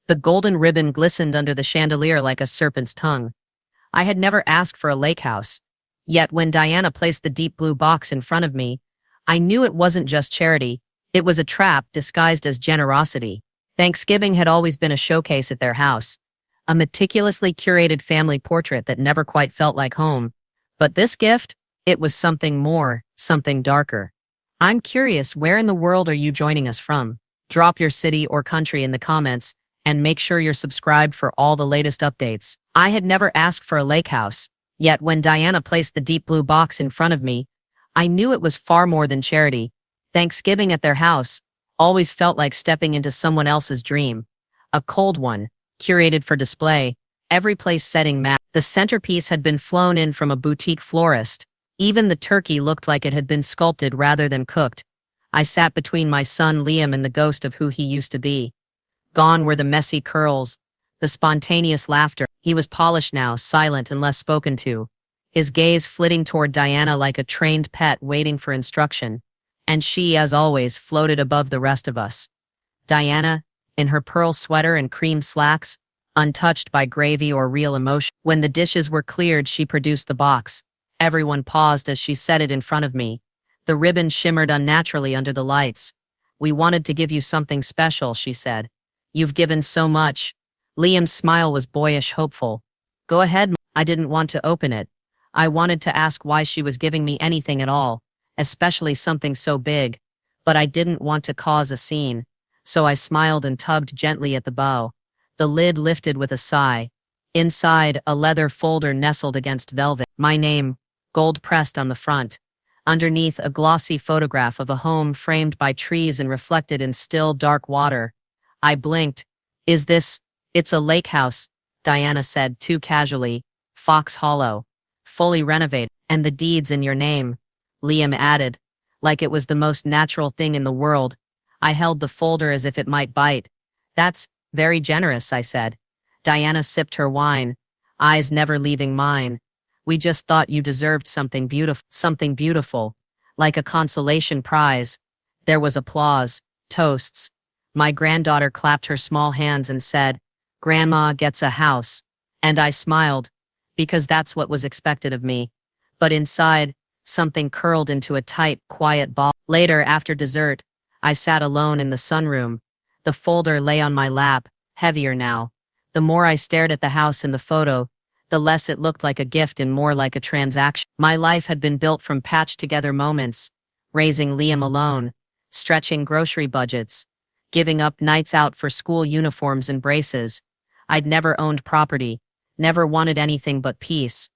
The golden ribbon glistened under the chandelier like a serpent's tongue. I had never asked for a lake house. Yet when Diana placed the deep blue box in front of me, I knew it wasn't just charity. It was a trap disguised as generosity. Thanksgiving had always been a showcase at their house, a meticulously curated family portrait that never quite felt like home. But this gift, it was something more, something darker. I'm curious, where in the world are you joining us from? Drop your city or country in the comments, and make sure you're subscribed for all the latest updates. I had never asked for a lake house, yet when Diana placed the deep blue box in front of me, I knew it was far more than charity. Thanksgiving at their house always felt like stepping into someone else's dream. A cold one, curated for display, every place setting matched. The centerpiece had been flown in from a boutique florist. Even the turkey looked like it had been sculpted rather than cooked. I sat between my son Liam and the ghost of who he used to be. Gone were the messy curls, the spontaneous laughter. He was polished now, silent and less spoken to, his gaze flitting toward Diana like a trained pet waiting for instruction. And she, as always, floated above the rest of us. Diana, in her pearl sweater and cream slacks, untouched by gravy or real emotion. When the dishes were cleared, she produced the box. Everyone paused as she set it in front of me. The ribbon shimmered unnaturally under the lights. "We wanted to give you something special," she said. "You've given so much." Liam's smile was boyish, hopeful. "Go ahead." I didn't want to open it. I wanted to ask why she was giving me anything at all, especially something so big. But I didn't want to cause a scene, so I smiled and tugged gently at the bow. The lid lifted with a sigh. Inside, a leather folder nestled against velvet. My name, gold-pressed on the front. Underneath, a glossy photograph of a home framed by trees and reflected in still, dark water. I blinked. It's a lake house," Diana said too casually. "Fox Hollow. Fully renovated. And the deed's in your name," Liam added, like it was the most natural thing in the world. I held the folder as if it might bite. "That's very generous," I said. Diana sipped her wine, eyes never leaving mine. "We just thought you deserved something beautiful, like a consolation prize." There was applause, toasts. My granddaughter clapped her small hands and said, "Grandma gets a house." And I smiled, because that's what was expected of me. But inside, something curled into a tight, quiet ball. Later, after dessert, I sat alone in the sunroom. The folder lay on my lap, heavier now. The more I stared at the house in the photo, the less it looked like a gift and more like a transaction. My life had been built from patched-together moments, raising Liam alone, stretching grocery budgets, giving up nights out for school uniforms and braces. I'd never owned property, never wanted anything but peace.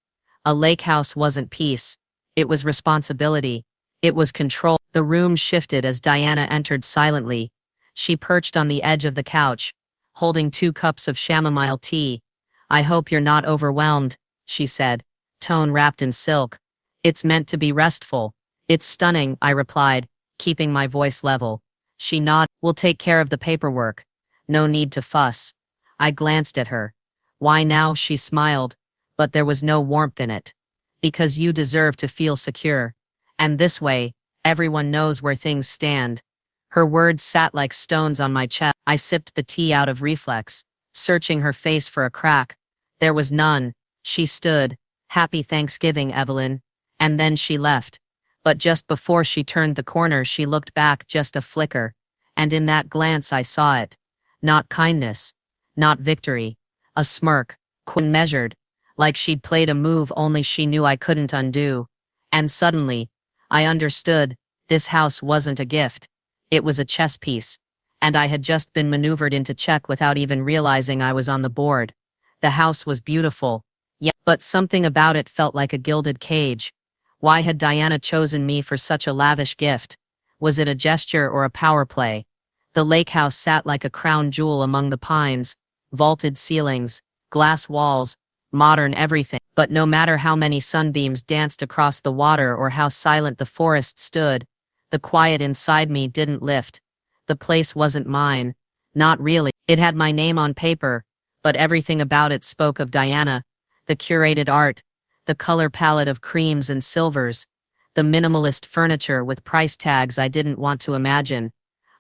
A lake house wasn't peace. It was responsibility. It was control. The room shifted as Diana entered silently. She perched on the edge of the couch, holding 2 cups of chamomile tea. "I hope you're not overwhelmed," she said, tone wrapped in silk. "It's meant to be restful." "It's stunning," I replied, keeping my voice level. She nodded. "We'll take care of the paperwork. No need to fuss." I glanced at her. "Why now?" She smiled, but there was no warmth in it. "Because you deserve to feel secure. And this way, everyone knows where things stand." Her words sat like stones on my chest. I sipped the tea out of reflex, searching her face for a crack. There was none. She stood. "Happy Thanksgiving, Evelyn." And then she left. But just before she turned the corner, she looked back, just a flicker. And in that glance I saw it. Not kindness. Not victory. A smirk, quick and measured, like she'd played a move only she knew I couldn't undo. And suddenly, I understood. This house wasn't a gift. It was a chess piece. And I had just been maneuvered into check without even realizing I was on the board. The house was beautiful. Yeah, but something about it felt like a gilded cage. Why had Diana chosen me for such a lavish gift? Was it a gesture or a power play? The lake house sat like a crown jewel among the pines, vaulted ceilings, glass walls, modern everything. But no matter how many sunbeams danced across the water or how silent the forest stood, the quiet inside me didn't lift. The place wasn't mine. Not really. It had my name on paper, but everything about it spoke of Diana. The curated art, the color palette of creams and silvers, the minimalist furniture with price tags I didn't want to imagine.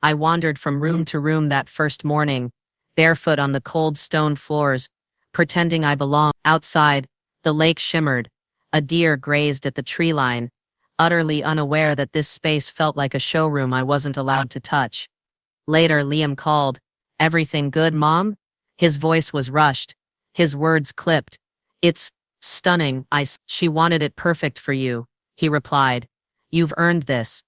I wandered from room to room that first morning, barefoot on the cold stone floors, pretending I belong. Outside, the lake shimmered. A deer grazed at the tree line, utterly unaware that this space felt like a showroom I wasn't allowed to touch. Later, Liam called. "Everything good, Mom?" His voice was rushed. His words clipped. "It's stunning, She wanted it perfect for you," he replied. "You've earned this."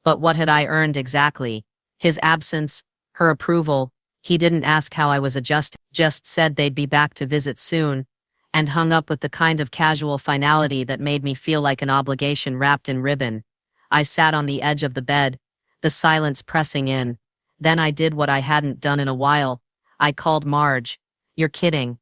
But what had I earned exactly? His absence? Her approval? He didn't ask how I was adjusting, just said they'd be back to visit soon, and hung up with the kind of casual finality that made me feel like an obligation wrapped in ribbon. I sat on the edge of the bed, the silence pressing in. Then I did what I hadn't done in a while. I called Marge. "You're kidding."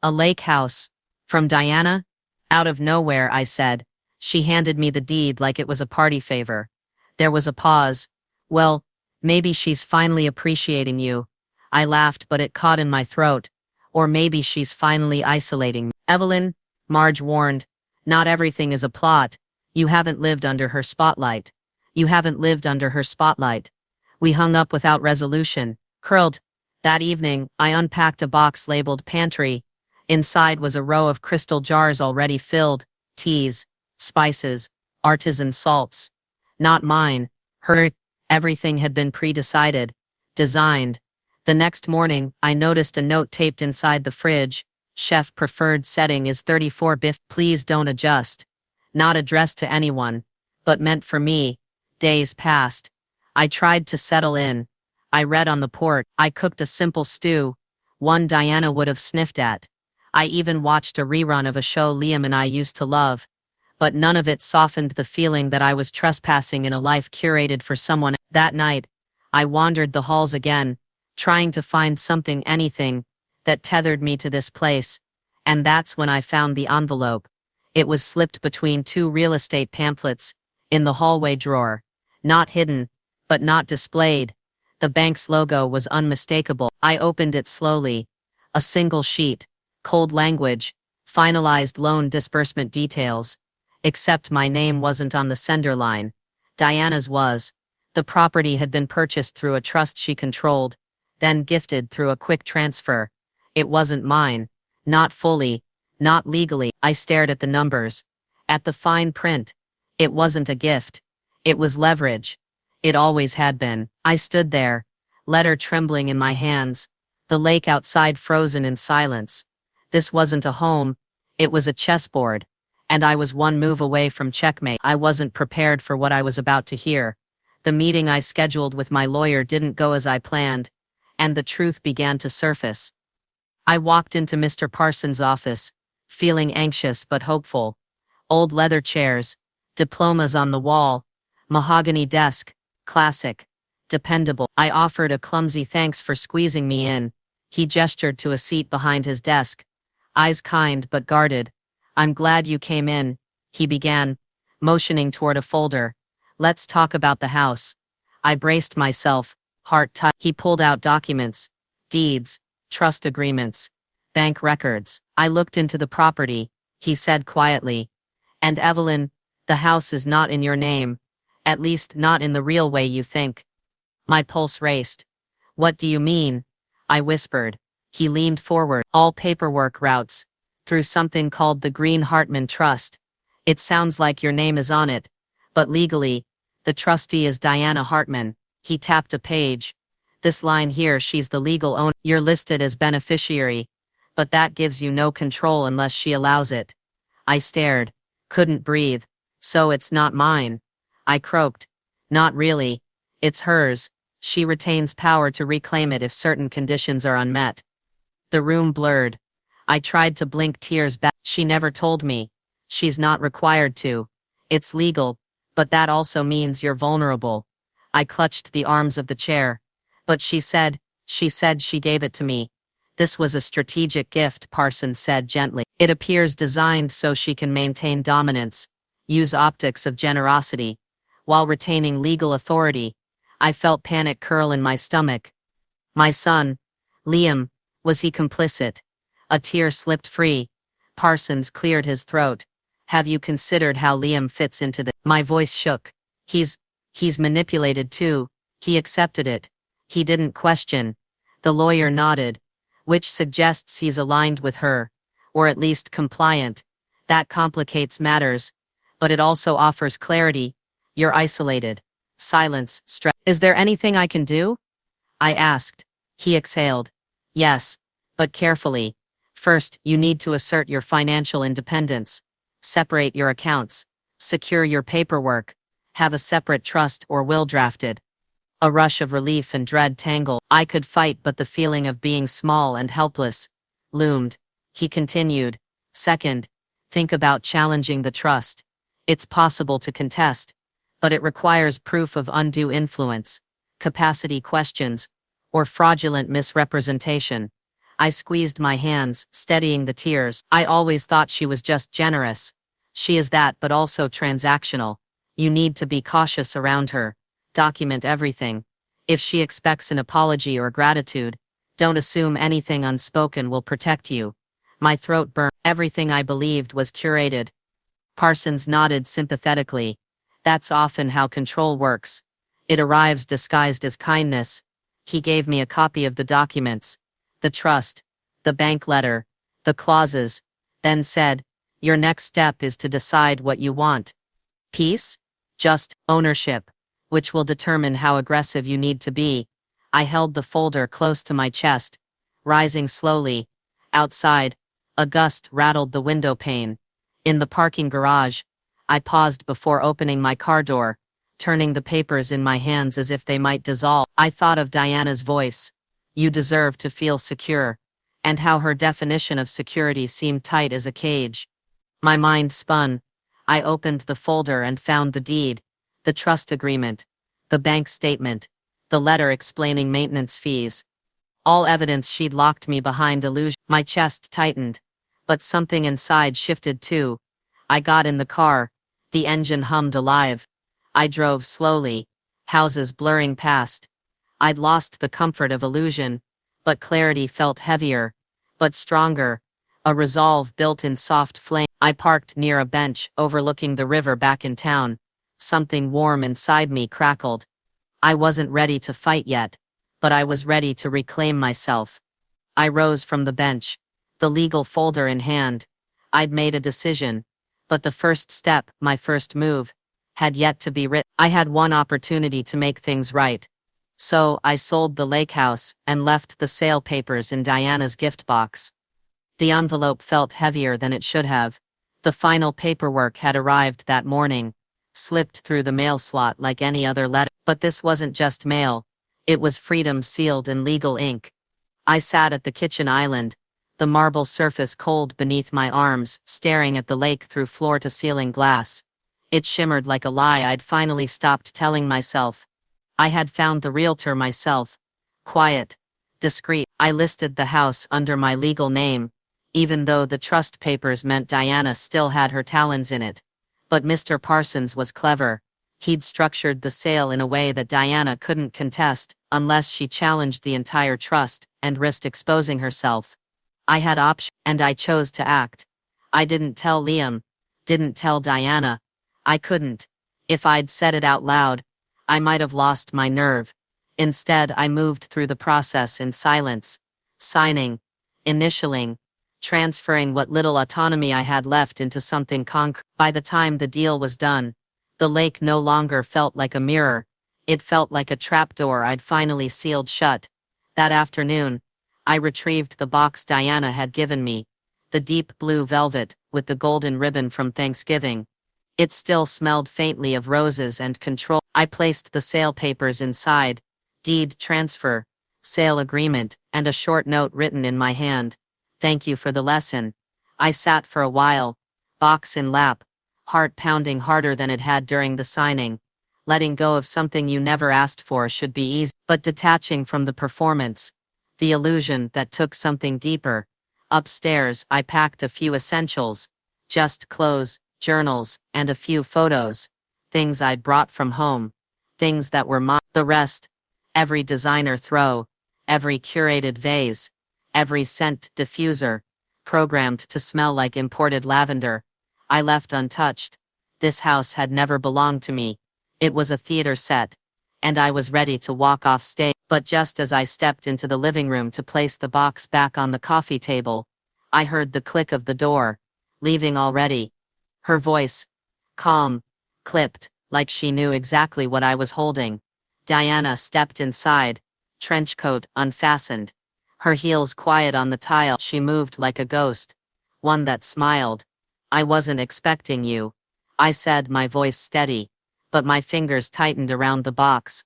"A lake house. From Diana?" "Out of nowhere," I said. She handed me the deed like it was a party favor. There was a pause. "Well, maybe she's finally appreciating you." I laughed, but it caught in my throat. "Or maybe she's finally isolating me." "Evelyn," Marge warned, "not everything is a plot. You haven't lived under her spotlight. You haven't lived under her spotlight." We hung up without resolution, curled. That evening, I unpacked a box labeled pantry. Inside was a row of crystal jars already filled, teas, spices, artisan salts. Not mine, her. Everything had been pre-decided, designed. The next morning, I noticed a note taped inside the fridge. "Chef preferred setting is 34 biff. Please don't adjust." Not addressed to anyone, but meant for me. Days passed. I tried to settle in. I read on the port. I cooked a simple stew, one Diana would have sniffed at. I even watched a rerun of a show Liam and I used to love. But none of it softened the feeling that I was trespassing in a life curated for someone. That night, I wandered the halls again, trying to find something, anything, that tethered me to this place. And that's when I found the envelope. It was slipped between two real estate pamphlets, in the hallway drawer. Not hidden, but not displayed. The bank's logo was unmistakable. I opened it slowly. A single sheet, cold language, finalized loan disbursement details. Except my name wasn't on the sender line. Diana's was. The property had been purchased through a trust she controlled, then gifted through a quick transfer. It wasn't mine. Not fully. Not legally. I stared at the numbers. At the fine print. It wasn't a gift. It was leverage. It always had been. I stood there, letter trembling in my hands, the lake outside frozen in silence. This wasn't a home. It was a chessboard. And I was one move away from checkmate. I wasn't prepared for what I was about to hear. The meeting I scheduled with my lawyer didn't go as I planned, and the truth began to surface. I walked into Mr. Parsons' office, feeling anxious but hopeful. Old leather chairs, diplomas on the wall, mahogany desk, classic, dependable. I offered a clumsy thanks for squeezing me in. He gestured to a seat behind his desk, eyes kind but guarded. "I'm glad you came in," he began, motioning toward a folder. "Let's talk about the house." I braced myself, heart tight. He pulled out documents, deeds, trust agreements, bank records. I looked into the property, he said quietly. "And Evelyn, the house is not in your name. At least not in the real way you think." My pulse raced. "What do you mean?" I whispered. He leaned forward. "All paperwork routes through something called the Green Hartman Trust. It sounds like your name is on it, but legally, the trustee is Diana Hartman." He tapped a page. "This line here, she's the legal owner. You're listed as beneficiary, but that gives you no control unless she allows it." I stared, couldn't breathe. "So it's not mine?" I croaked. "Not really. It's hers. She retains power to reclaim it if certain conditions are unmet." The room blurred. I tried to blink tears back. "She never told me. She's not required to. It's legal, but that also means you're vulnerable." I clutched the arms of the chair. "But she said she gave it to me." "This was a strategic gift," Parsons said gently. "It appears designed so she can maintain dominance, use optics of generosity, while retaining legal authority." I felt panic curl in my stomach. My son, Liam, was he complicit? A tear slipped free. Parsons cleared his throat. "Have you considered how Liam fits into the—" My voice shook. He's manipulated too. He accepted it. He didn't question. The lawyer nodded, which suggests he's aligned with her, or at least compliant. That complicates matters, but it also offers clarity. You're isolated. Silence, stress. Is there anything I can do? I asked. He exhaled. Yes, but carefully. First, you need to assert your financial independence. Separate your accounts. Secure your paperwork. Have a separate trust or will drafted. A rush of relief and dread tangled. I could fight, but the feeling of being small and helpless loomed. He continued. Second, think about challenging the trust. It's possible to contest, but it requires proof of undue influence, capacity questions, or fraudulent misrepresentation. I squeezed my hands, steadying the tears. I always thought she was just generous. She is that, but also transactional. You need to be cautious around her. Document everything. If she expects an apology or gratitude, don't assume anything unspoken will protect you. My throat burned. Everything I believed was curated. Parsons nodded sympathetically. That's often how control works. It arrives disguised as kindness. He gave me a copy of the documents, the trust, the bank letter, the clauses, then said, your next step is to decide what you want. Peace? Just ownership, which will determine how aggressive you need to be. I held the folder close to my chest, rising slowly. Outside, a gust rattled the window pane. In the parking garage, I paused before opening my car door, turning the papers in my hands as if they might dissolve. I thought of Diana's voice. You deserve to feel secure, and how her definition of security seemed tight as a cage. My mind spun. I opened the folder and found the deed, the trust agreement, the bank statement, the letter explaining maintenance fees. All evidence she'd locked me behind illusion. My chest tightened, but something inside shifted too. I got in the car. The engine hummed alive. I drove slowly, houses blurring past. I'd lost the comfort of illusion, but clarity felt heavier, but stronger, a resolve built in soft flame. I parked near a bench overlooking the river back in town. Something warm inside me crackled. I wasn't ready to fight yet, but I was ready to reclaim myself. I rose from the bench, the legal folder in hand. I'd made a decision, but the first step, my first move, had yet to be written. I had one opportunity to make things right. So I sold the lake house and left the sale papers in Diana's gift box. The envelope felt heavier than it should have. The final paperwork had arrived that morning, slipped through the mail slot like any other letter. But this wasn't just mail. It was freedom sealed in legal ink. I sat at the kitchen island, the marble surface cold beneath my arms, staring at the lake through floor-to-ceiling glass. It shimmered like a lie I'd finally stopped telling myself. I had found the realtor myself. Quiet, discreet. I listed the house under my legal name, even though the trust papers meant Diana still had her talons in it. But Mr. Parsons was clever. He'd structured the sale in a way that Diana couldn't contest, unless she challenged the entire trust and risked exposing herself. I had options, and I chose to act. I didn't tell Liam, didn't tell Diana. I couldn't. If I'd said it out loud, I might have lost my nerve. Instead, I moved through the process in silence, signing, initialing, transferring what little autonomy I had left into something concrete. By the time the deal was done, the lake no longer felt like a mirror. It felt like a trapdoor I'd finally sealed shut. That afternoon, I retrieved the box Diana had given me, the deep blue velvet with the golden ribbon from Thanksgiving. It still smelled faintly of roses and control. I placed the sale papers inside, deed transfer, sale agreement, and a short note written in my hand. Thank you for the lesson. I sat for a while, box in lap, heart pounding harder than it had during the signing. Letting go of something you never asked for should be easy, but detaching from the performance, the illusion that took something deeper. Upstairs, I packed a few essentials, just clothes, journals, and a few photos, things I'd brought from home, things that were mine. The rest, every designer throw, every curated vase, every scent diffuser, programmed to smell like imported lavender, I left untouched. This house had never belonged to me. It was a theater set. and I was ready to walk off stage. But just as I stepped into the living room to place the box back on the coffee table, I heard the click of the door. Leaving already? Her voice, calm, clipped, like she knew exactly what I was holding. Diana stepped inside, trench coat unfastened, her heels quiet on the tile. She moved like a ghost, one that smiled. I wasn't expecting you, I said, my voice steady, but my fingers tightened around the box.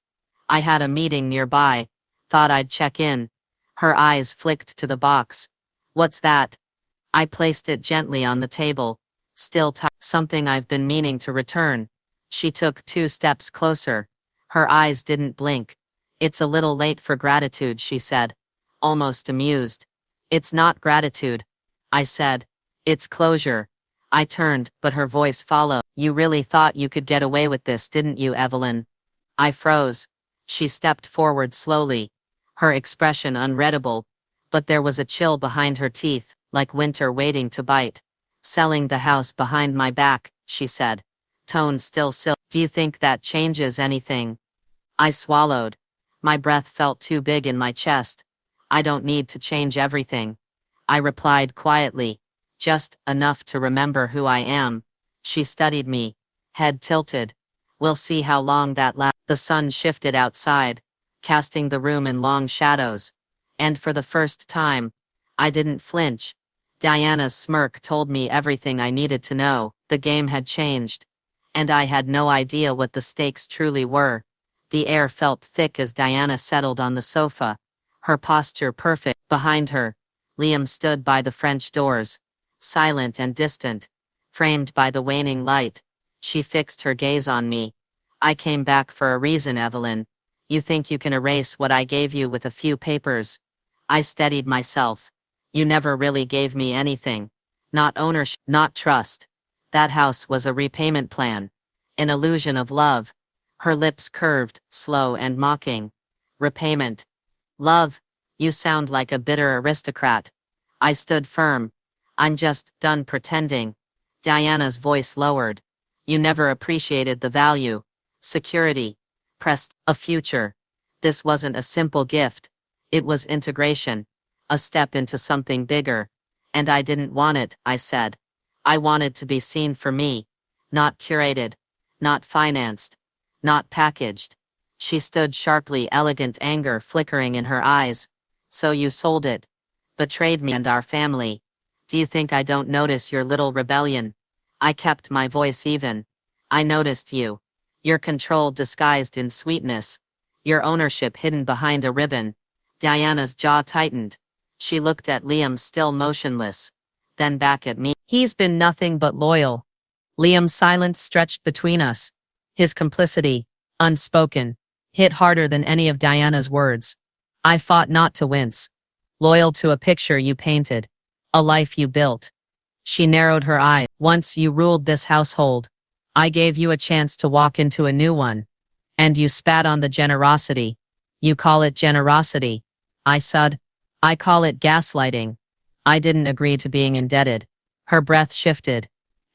I had a meeting nearby, thought I'd check in. Her eyes flicked to the box. What's that? I placed it gently on the table, still something I've been meaning to return. She took 2 steps closer. Her eyes didn't blink. It's a little late for gratitude, she said, almost amused. It's not gratitude, I said. It's closure. I turned, but her voice followed. You really thought you could get away with this, didn't you, Evelyn? I froze. She stepped forward slowly, her expression unreadable, but there was a chill behind her teeth, like winter waiting to bite. Selling the house behind my back, she said, tone still. Do you think that changes anything? I swallowed. My breath felt too big in my chest. I don't need to change everything, I replied quietly, just enough to remember who I am. She studied me, head tilted. We'll see how long that lasts. The sun shifted outside, casting the room in long shadows. And for the first time, I didn't flinch. Diana's smirk told me everything I needed to know. The game had changed, and I had no idea what the stakes truly were. The air felt thick as Diana settled on the sofa, her posture perfect. Behind her, Liam stood by the French doors, silent and distant, framed by the waning light. She fixed her gaze on me. I came back for a reason, Evelyn. You think you can erase what I gave you with a few papers? I steadied myself. You never really gave me anything. Not ownership, not trust. That house was a repayment plan, an illusion of love. Her lips curved, slow and mocking. Repayment. Love? You sound like a bitter aristocrat. I stood firm. I'm just done pretending. Diana's voice lowered. You never appreciated the value. Security. A future. This wasn't a simple gift. It was integration. A step into something bigger. And I didn't want it, I said. I wanted to be seen for me. Not curated. Not financed. Not packaged. She stood sharply, elegant anger flickering in her eyes. So you sold it. Betrayed me and our family. Do you think I don't notice your little rebellion? I kept my voice even. I noticed you. Your control disguised in sweetness. Your ownership hidden behind a ribbon. Diana's jaw tightened. She looked at Liam, still motionless. Then back at me. He's been nothing but loyal. Liam's silence stretched between us. His complicity, unspoken, hit harder than any of Diana's words. I fought not to wince. Loyal to a picture you painted. A life you built. She narrowed her eyes. Once you ruled this household. I gave you a chance to walk into a new one. And you spat on the generosity. You call it generosity. I said. I call it gaslighting. I didn't agree to being indebted. Her breath shifted.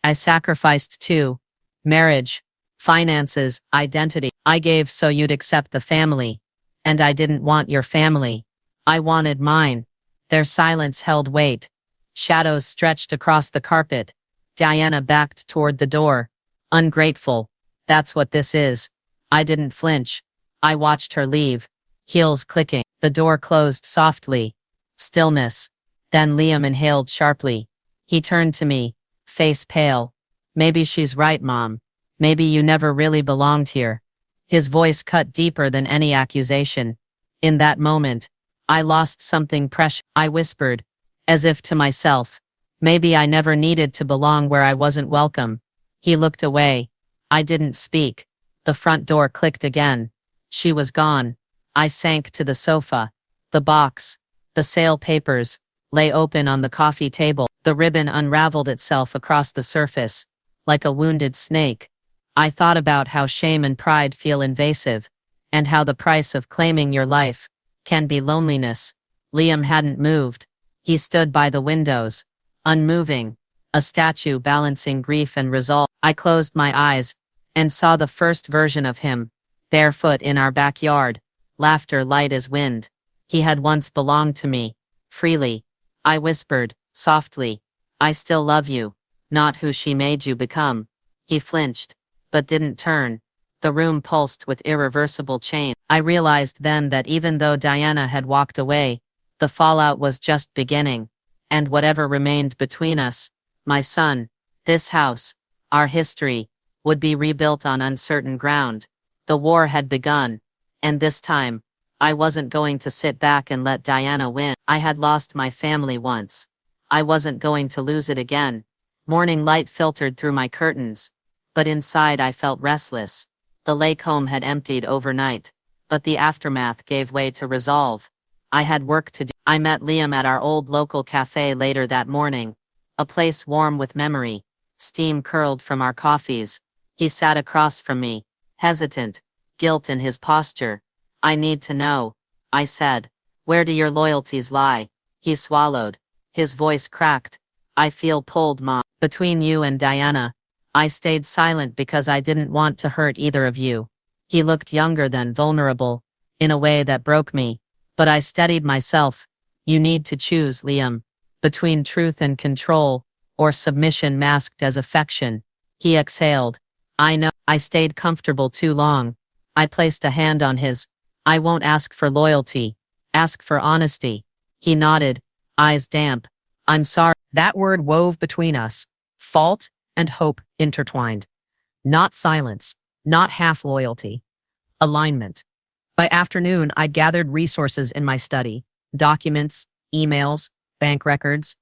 I sacrificed too. Marriage, finances, identity. I gave so you'd accept the family. And I didn't want your family. I wanted mine. Their silence held weight. Shadows stretched across the carpet. Diana backed toward the door. Ungrateful. That's what this is. I didn't flinch. I watched her leave. Heels clicking. The door closed softly. Stillness. Then Liam inhaled sharply. He turned to me, face pale. Maybe she's right, Mom. Maybe you never really belonged here. His voice cut deeper than any accusation. In that moment, I lost something precious. I whispered, as if to myself. Maybe I never needed to belong where I wasn't welcome. He looked away. I didn't speak. The front door clicked again. She was gone. I sank to the sofa. The box, the sale papers, lay open on the coffee table. The ribbon unraveled itself across the surface, like a wounded snake. I thought about how shame and pride feel invasive, and how the price of claiming your life can be loneliness. Liam hadn't moved. He stood by the windows, unmoving, a statue balancing grief and resolve. I closed my eyes and saw the first version of him, barefoot in our backyard, laughter light as wind. He had once belonged to me, freely. I whispered, softly, I still love you, not who she made you become. He flinched, but didn't turn. The room pulsed with irreversible change. I realized then that even though Diana had walked away, the fallout was just beginning, and whatever remained between us, my son, this house, our history, would be rebuilt on uncertain ground. The war had begun, and this time, I wasn't going to sit back and let Diana win. I had lost my family once. I wasn't going to lose it again. Morning light filtered through my curtains, but inside I felt restless. The lake home had emptied overnight, but the aftermath gave way to resolve. I had work to do. I met Liam at our old local cafe later that morning, a place warm with memory. Steam curled from our coffees. He sat across from me, hesitant, guilt in his posture. I need to know, I said. Where do your loyalties lie? He swallowed. His voice cracked. I feel pulled, Mom. Between you and Diana. I stayed silent because I didn't want to hurt either of you. He looked younger than vulnerable, in a way that broke me. But I steadied myself. You need to choose, Liam, between truth and control, or submission masked as affection. He exhaled. I know. I stayed comfortable too long. I placed a hand on his. I won't ask for loyalty. Ask for honesty. He nodded, eyes damp. I'm sorry. That word wove between us. Fault and hope intertwined. Not silence, not half loyalty. Alignment. By afternoon, I'd gathered resources in my study, documents, emails, bank records.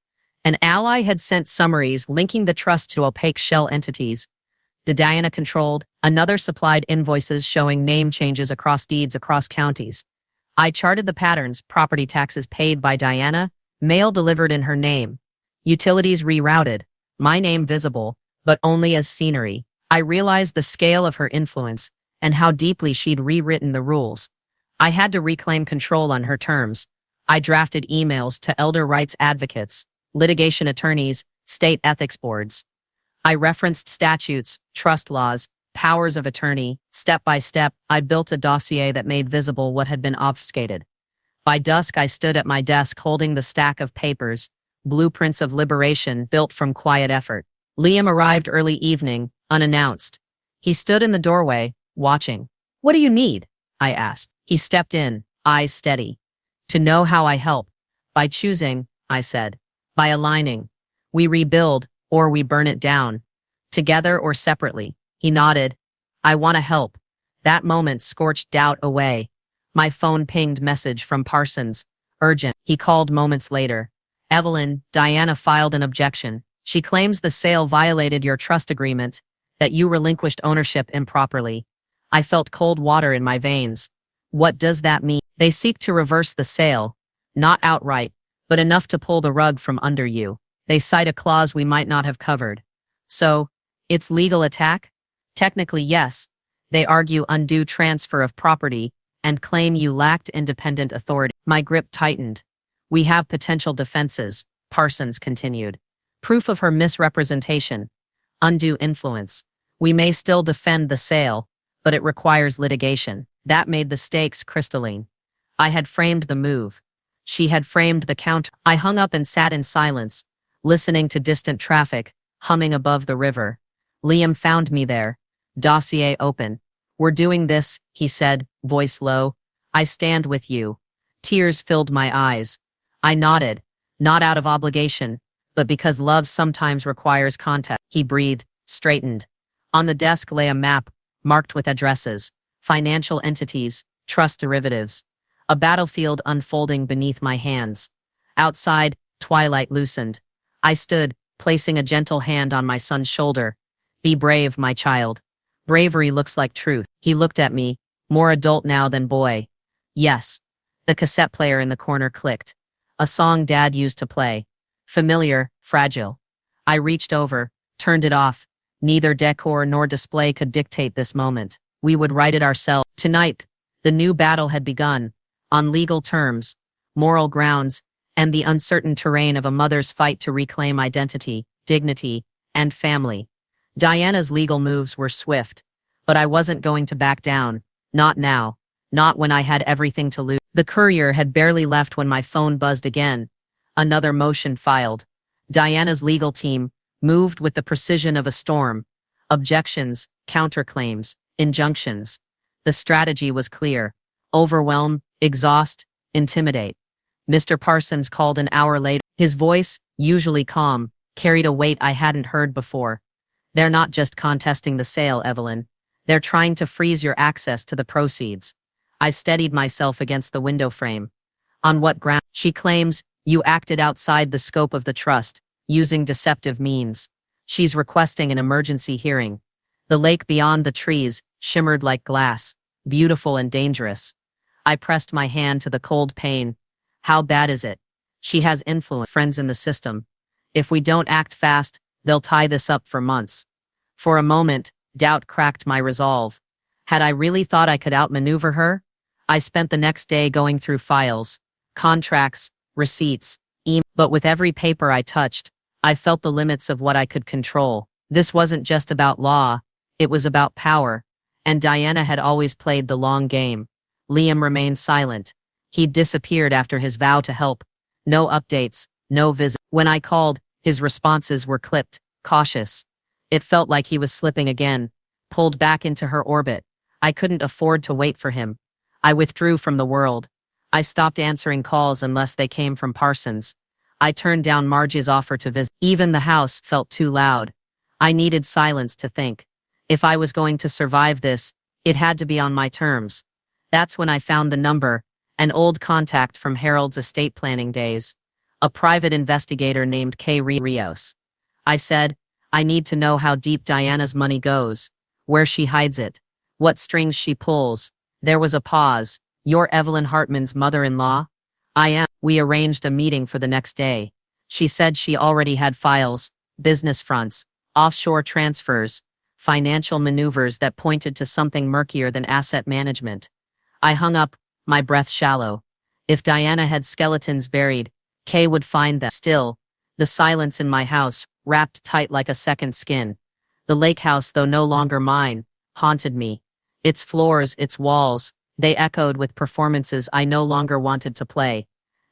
An ally had sent summaries linking the trust to opaque shell entities. Diana controlled, another supplied invoices showing name changes across deeds across counties. I charted the patterns, property taxes paid by Diana, mail delivered in her name, utilities rerouted, my name visible, but only as scenery. I realized the scale of her influence and how deeply she'd rewritten the rules. I had to reclaim control on her terms. I drafted emails to elder rights advocates, litigation attorneys, state ethics boards. I referenced statutes, trust laws, powers of attorney. Step by step, I built a dossier that made visible what had been obfuscated. By dusk, I stood at my desk holding the stack of papers, blueprints of liberation built from quiet effort. Liam arrived early evening, unannounced. He stood in the doorway, watching. What do you need? I asked. He stepped in, eyes steady. To know how I help. By choosing, I said. By aligning. We rebuild, or we burn it down. Together or separately. He nodded. I want to help. That moment scorched doubt away. My phone pinged message from Parsons. Urgent. He called moments later. Evelyn, Diana filed an objection. She claims the sale violated your trust agreement, that you relinquished ownership improperly. I felt cold water in my veins. What does that mean? They seek to reverse the sale, not outright, but enough to pull the rug from under you. They cite a clause we might not have covered. So, it's legal attack? Technically, yes. They argue undue transfer of property and claim you lacked independent authority. My grip tightened. We have potential defenses, Parsons continued. Proof of her misrepresentation. Undue influence. We may still defend the sale, but it requires litigation. That made the stakes crystalline. I had framed the move. She had framed the counter. I hung up and sat in silence, listening to distant traffic, humming above the river. Liam found me there. Dossier open. We're doing this, he said, voice low. I stand with you. Tears filled my eyes. I nodded, not out of obligation, but because love sometimes requires contact. He breathed, straightened. On the desk lay a map, marked with addresses, financial entities, trust derivatives. A battlefield unfolding beneath my hands. Outside, twilight loosened. I stood, placing a gentle hand on my son's shoulder. Be brave, my child. Bravery looks like truth. He looked at me, more adult now than boy. Yes. The cassette player in the corner clicked. A song Dad used to play. Familiar, fragile. I reached over, turned it off. Neither decor nor display could dictate this moment. We would write it ourselves. Tonight, the new battle had begun. On legal terms, moral grounds, and the uncertain terrain of a mother's fight to reclaim identity, dignity, and family. Diana's legal moves were swift, but I wasn't going to back down. Not now. Not when I had everything to lose. The courier had barely left when my phone buzzed again. Another motion filed. Diana's legal team moved with the precision of a storm. Objections, counterclaims, injunctions. The strategy was clear. Overwhelm, exhaust, intimidate. Mr. Parsons called an hour later. His voice, usually calm, carried a weight I hadn't heard before. They're not just contesting the sale, Evelyn. They're trying to freeze your access to the proceeds. I steadied myself against the window frame. On what ground? She claims you acted outside the scope of the trust, using deceptive means. She's requesting an emergency hearing. The lake beyond the trees shimmered like glass, beautiful and dangerous. I pressed my hand to the cold pane. How bad is it? She has influence, friends in the system. If we don't act fast, they'll tie this up for months. For a moment, doubt cracked my resolve. Had I really thought I could outmaneuver her? I spent the next day going through files, contracts, receipts, emails. But with every paper I touched, I felt the limits of what I could control. This wasn't just about law, it was about power. And Diana had always played the long game. Liam remained silent. He'd disappeared after his vow to help. No updates, no visit. When I called, his responses were clipped, cautious. It felt like he was slipping again, pulled back into her orbit. I couldn't afford to wait for him. I withdrew from the world. I stopped answering calls unless they came from Parsons. I turned down Marge's offer to visit. Even the house felt too loud. I needed silence to think. If I was going to survive this, it had to be on my terms. That's when I found the number, an old contact from Harold's estate planning days. A private investigator named K. Rios. I said, I need to know how deep Diana's money goes, where she hides it, what strings she pulls. There was a pause. You're Evelyn Hartman's mother-in-law? I am. We arranged a meeting for the next day. She said she already had files, business fronts, offshore transfers, financial maneuvers that pointed to something murkier than asset management. I hung up, my breath shallow. If Diana had skeletons buried, Kay would find them. Still, the silence in my house, wrapped tight like a second skin. The lake house, though no longer mine, haunted me. Its floors, its walls, they echoed with performances I no longer wanted to play.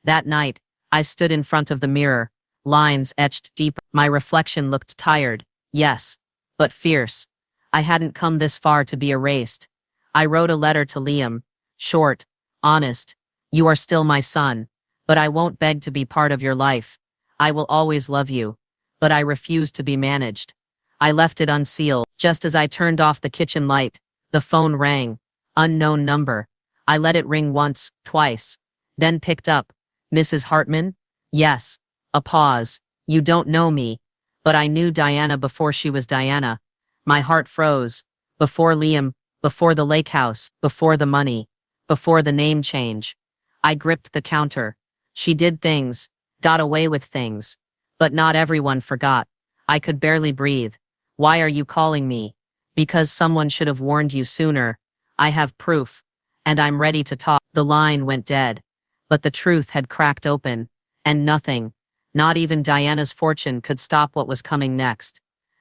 That night, I stood in front of the mirror, lines etched deeper. My reflection looked tired, yes, but fierce. I hadn't come this far to be erased. I wrote a letter to Liam, short, honest. You are still my son, but I won't beg to be part of your life. I will always love you, but I refuse to be managed. I left it unsealed. Just as I turned off the kitchen light, the phone rang. Unknown number. I let it ring once, twice, then picked up. Mrs. Hartman? Yes. A pause. You don't know me, but I knew Diana before she was Diana. My heart froze. Before Liam, before the lake house, before the money, before the name change. I gripped the counter. She did things, got away with things, but not everyone forgot. I could barely breathe. Why are you calling me? Because someone should have warned you sooner. I have proof, and I'm ready to talk. The line went dead, but the truth had cracked open, and nothing, not even Diana's fortune, could stop what was coming next.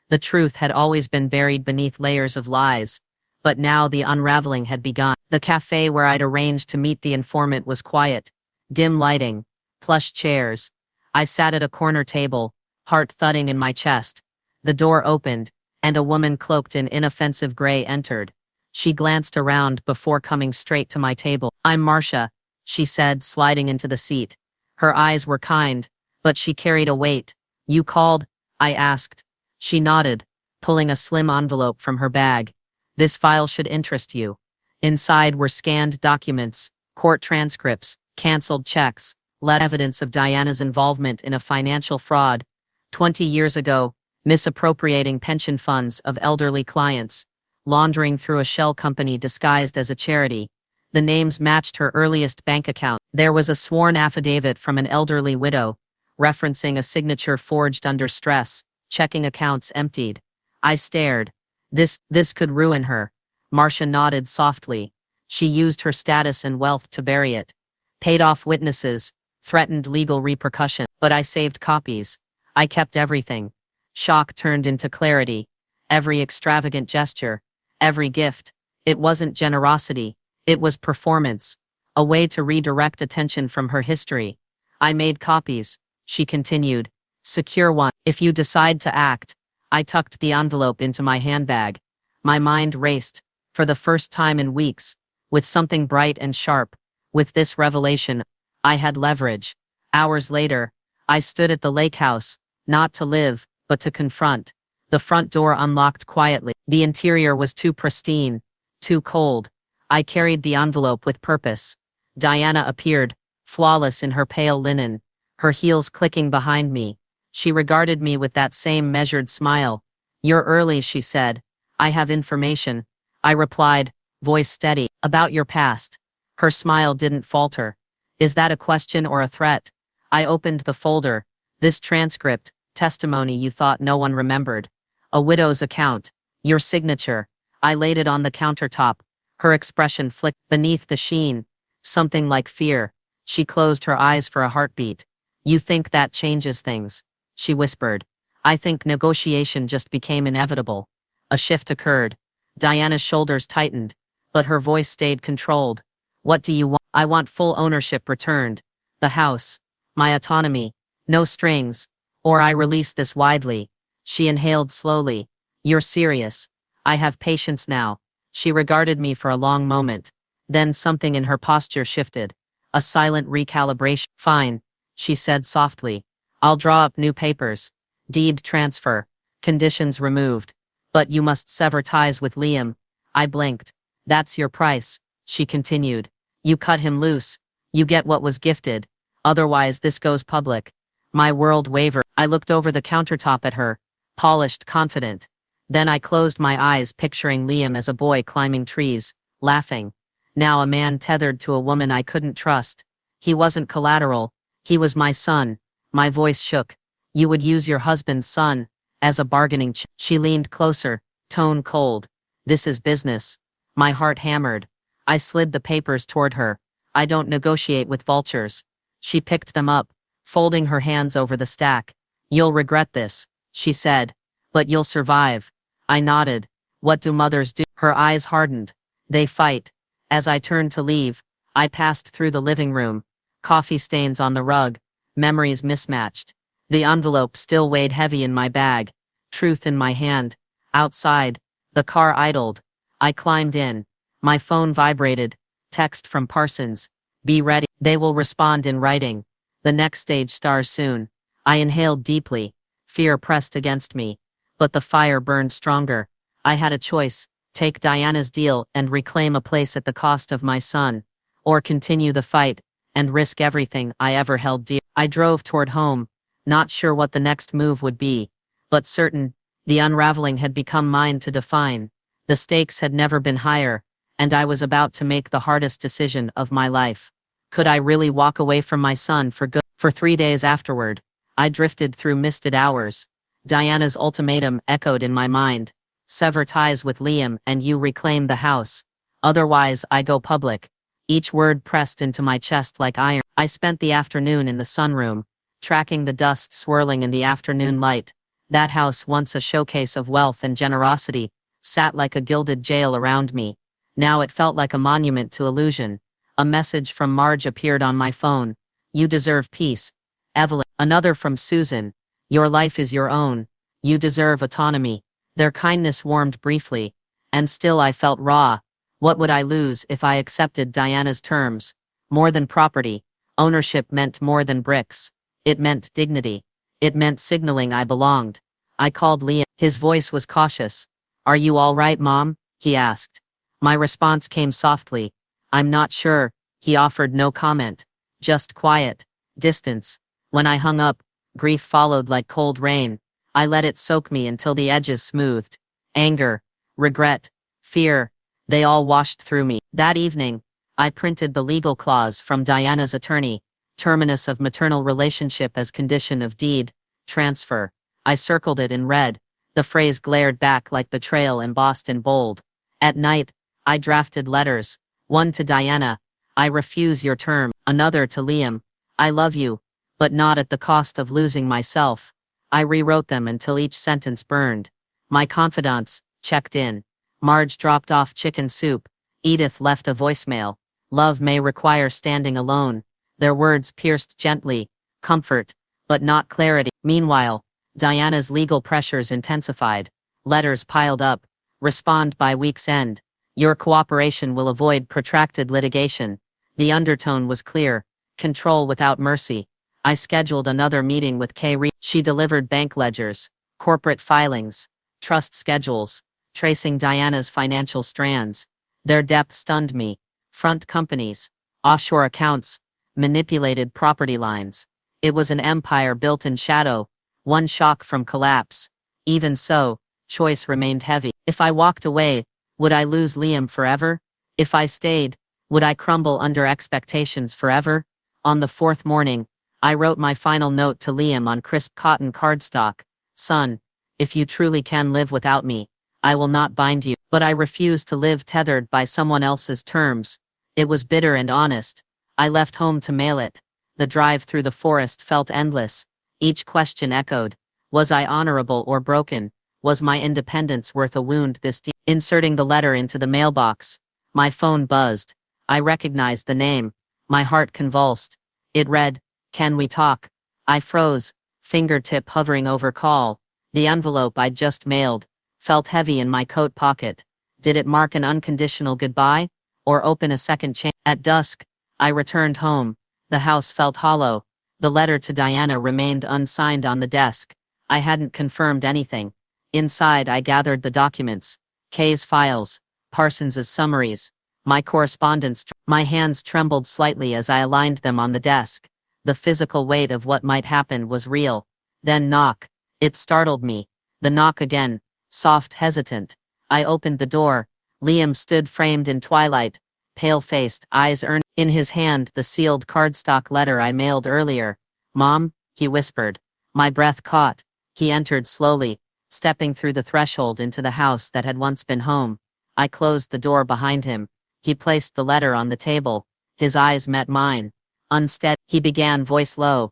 The truth had always been buried beneath layers of lies, but now the unraveling had begun. The cafe where I'd arranged to meet the informant was quiet, dim lighting, plush chairs. I sat at a corner table, heart thudding in my chest. The door opened, and a woman cloaked in inoffensive gray entered. She glanced around before coming straight to my table. I'm Marcia, she said, sliding into the seat. Her eyes were kind, but she carried a weight. You called? I asked. She nodded, pulling a slim envelope from her bag. This file should interest you. Inside were scanned documents, court transcripts, canceled checks, evidence of Diana's involvement in a financial fraud. 20 years ago, misappropriating pension funds of elderly clients, laundering through a shell company disguised as a charity. The names matched her earliest bank account. There was a sworn affidavit from an elderly widow, referencing a signature forged under stress, checking accounts emptied. I stared. This could ruin her. Marcia nodded softly. She used her status and wealth to bury it. Paid off witnesses, threatened legal repercussions. But I saved copies. I kept everything. Shock turned into clarity. Every extravagant gesture, every gift. It wasn't generosity. It was performance. A way to redirect attention from her history. I made copies, she continued. Secure one. If you decide to act. I tucked the envelope into my handbag. My mind raced, for the first time in weeks, with something bright and sharp. With this revelation, I had leverage. Hours later, I stood at the lake house, not to live, but to confront. The front door unlocked quietly. The interior was too pristine, too cold. I carried the envelope with purpose. Diana appeared, flawless in her pale linen, her heels clicking behind me. She regarded me with that same measured smile. You're early, she said. I have information. I replied, voice steady, about your past. Her smile didn't falter. Is that a question or a threat? I opened the folder. This transcript, testimony you thought no one remembered. A widow's account. Your signature. I laid it on the countertop. Her expression flicked beneath the sheen. Something like fear. She closed her eyes for a heartbeat. You think that changes things? She whispered. I think negotiation just became inevitable. A shift occurred. Diana's shoulders tightened, but her voice stayed controlled. What do you want? I want full ownership returned. The house. My autonomy. No strings. Or I release this widely. She inhaled slowly. You're serious. I have patience now. She regarded me for a long moment. Then something in her posture shifted. A silent recalibration. Fine, she said softly. I'll draw up new papers. Deed transfer. Conditions removed. But you must sever ties with Liam. I blinked. That's your price, she continued. You cut him loose. You get what was gifted. Otherwise this goes public. My world wavered. I looked over the countertop at her, polished, confident. Then I closed my eyes, picturing Liam as a boy climbing trees, laughing. Now a man tethered to a woman I couldn't trust. He wasn't collateral. He was my son. My voice shook. You would use your husband's son as a bargaining chip. She leaned closer, tone cold. This is business. My heart hammered. I slid the papers toward her. I don't negotiate with vultures. She picked them up, folding her hands over the stack. You'll regret this, she said. But you'll survive. I nodded. What do mothers do? Her eyes hardened. They fight. As I turned to leave, I passed through the living room. Coffee stains on the rug. Memories mismatched. The envelope still weighed heavy in my bag. Truth in my hand. Outside, the car idled. I climbed in. My phone vibrated. Text from Parsons. Be ready. They will respond in writing. The next stage stars soon. I inhaled deeply. Fear pressed against me. But the fire burned stronger. I had a choice. Take Diana's deal and reclaim a place at the cost of my son. Or continue the fight and risk everything I ever held dear. I drove toward home, not sure what the next move would be, but certain the unraveling had become mine to define. The stakes had never been higher, and I was about to make the hardest decision of my life. Could I really walk away from my son for good? For 3 days afterward, I drifted through misted hours. Diana's ultimatum echoed in my mind. Sever ties with Liam and you reclaim the house. Otherwise, I go public. Each word pressed into my chest like iron. I spent the afternoon in the sunroom, tracking the dust swirling in the afternoon light. That house, once a showcase of wealth and generosity, sat like a gilded jail around me. Now it felt like a monument to illusion. A message from Marge appeared on my phone. You deserve peace. Evelyn. Another from Susan. Your life is your own. You deserve autonomy. Their kindness warmed briefly, and still I felt raw. What would I lose if I accepted Diana's terms? More than property. Ownership meant more than bricks. It meant dignity. It meant signaling I belonged. I called Liam. His voice was cautious. Are you all right, Mom? He asked. My response came softly. I'm not sure. He offered no comment. Just quiet. Distance. When I hung up, grief followed like cold rain. I let it soak me until the edges smoothed. Anger, regret, fear, they all washed through me. That evening, I printed the legal clause from Diana's attorney, terminus of maternal relationship as condition of deed, transfer. I circled it in red. The phrase glared back like betrayal embossed in bold. At night, I drafted letters. One to Diana. I refuse your term. Another to Liam. I love you, but not at the cost of losing myself. I rewrote them until each sentence burned. My confidants checked in. Marge dropped off chicken soup. Edith left a voicemail. Love may require standing alone. Their words pierced gently. Comfort, but not clarity. Meanwhile, Diana's legal pressures intensified. Letters piled up. Respond by week's end. Your cooperation will avoid protracted litigation. The undertone was clear. Control without mercy. I scheduled another meeting with Kay Reed. She delivered bank ledgers, corporate filings, trust schedules, tracing Diana's financial strands. Their depth stunned me. Front companies, offshore accounts, manipulated property lines. It was an empire built in shadow, one shock from collapse. Even so, choice remained heavy. If I walked away, would I lose Liam forever? If I stayed, would I crumble under expectations forever? On the fourth morning, I wrote my final note to Liam on crisp cotton cardstock. Son, if you truly can live without me, I will not bind you. But I refuse to live tethered by someone else's terms. It was bitter and honest. I left home to mail it. The drive through the forest felt endless. Each question echoed. Was I honorable or broken? Was my independence worth a wound this deep? Inserting the letter into the mailbox, my phone buzzed. I recognized the name. My heart convulsed. It read, "Can we talk?" I froze, fingertip hovering over call. The envelope I'd just mailed felt heavy in my coat pocket. Did it mark an unconditional goodbye, or open a second chance? At dusk, I returned home. The house felt hollow. The letter to Diana remained unsigned on the desk. I hadn't confirmed anything. Inside, I gathered the documents. Kay's files, Parsons's summaries, my correspondence. My hands trembled slightly as I aligned them on the desk. The physical weight of what might happen was real. Then knock. It startled me. The knock again, soft, hesitant. I opened the door. Liam stood framed in twilight, pale-faced, eyes earnest. In his hand, the sealed cardstock letter I mailed earlier. "Mom," he whispered. My breath caught. He entered slowly, stepping through the threshold into the house that had once been home. I closed the door behind him. He placed the letter on the table. His eyes met mine. Unsteady, he began, voice low.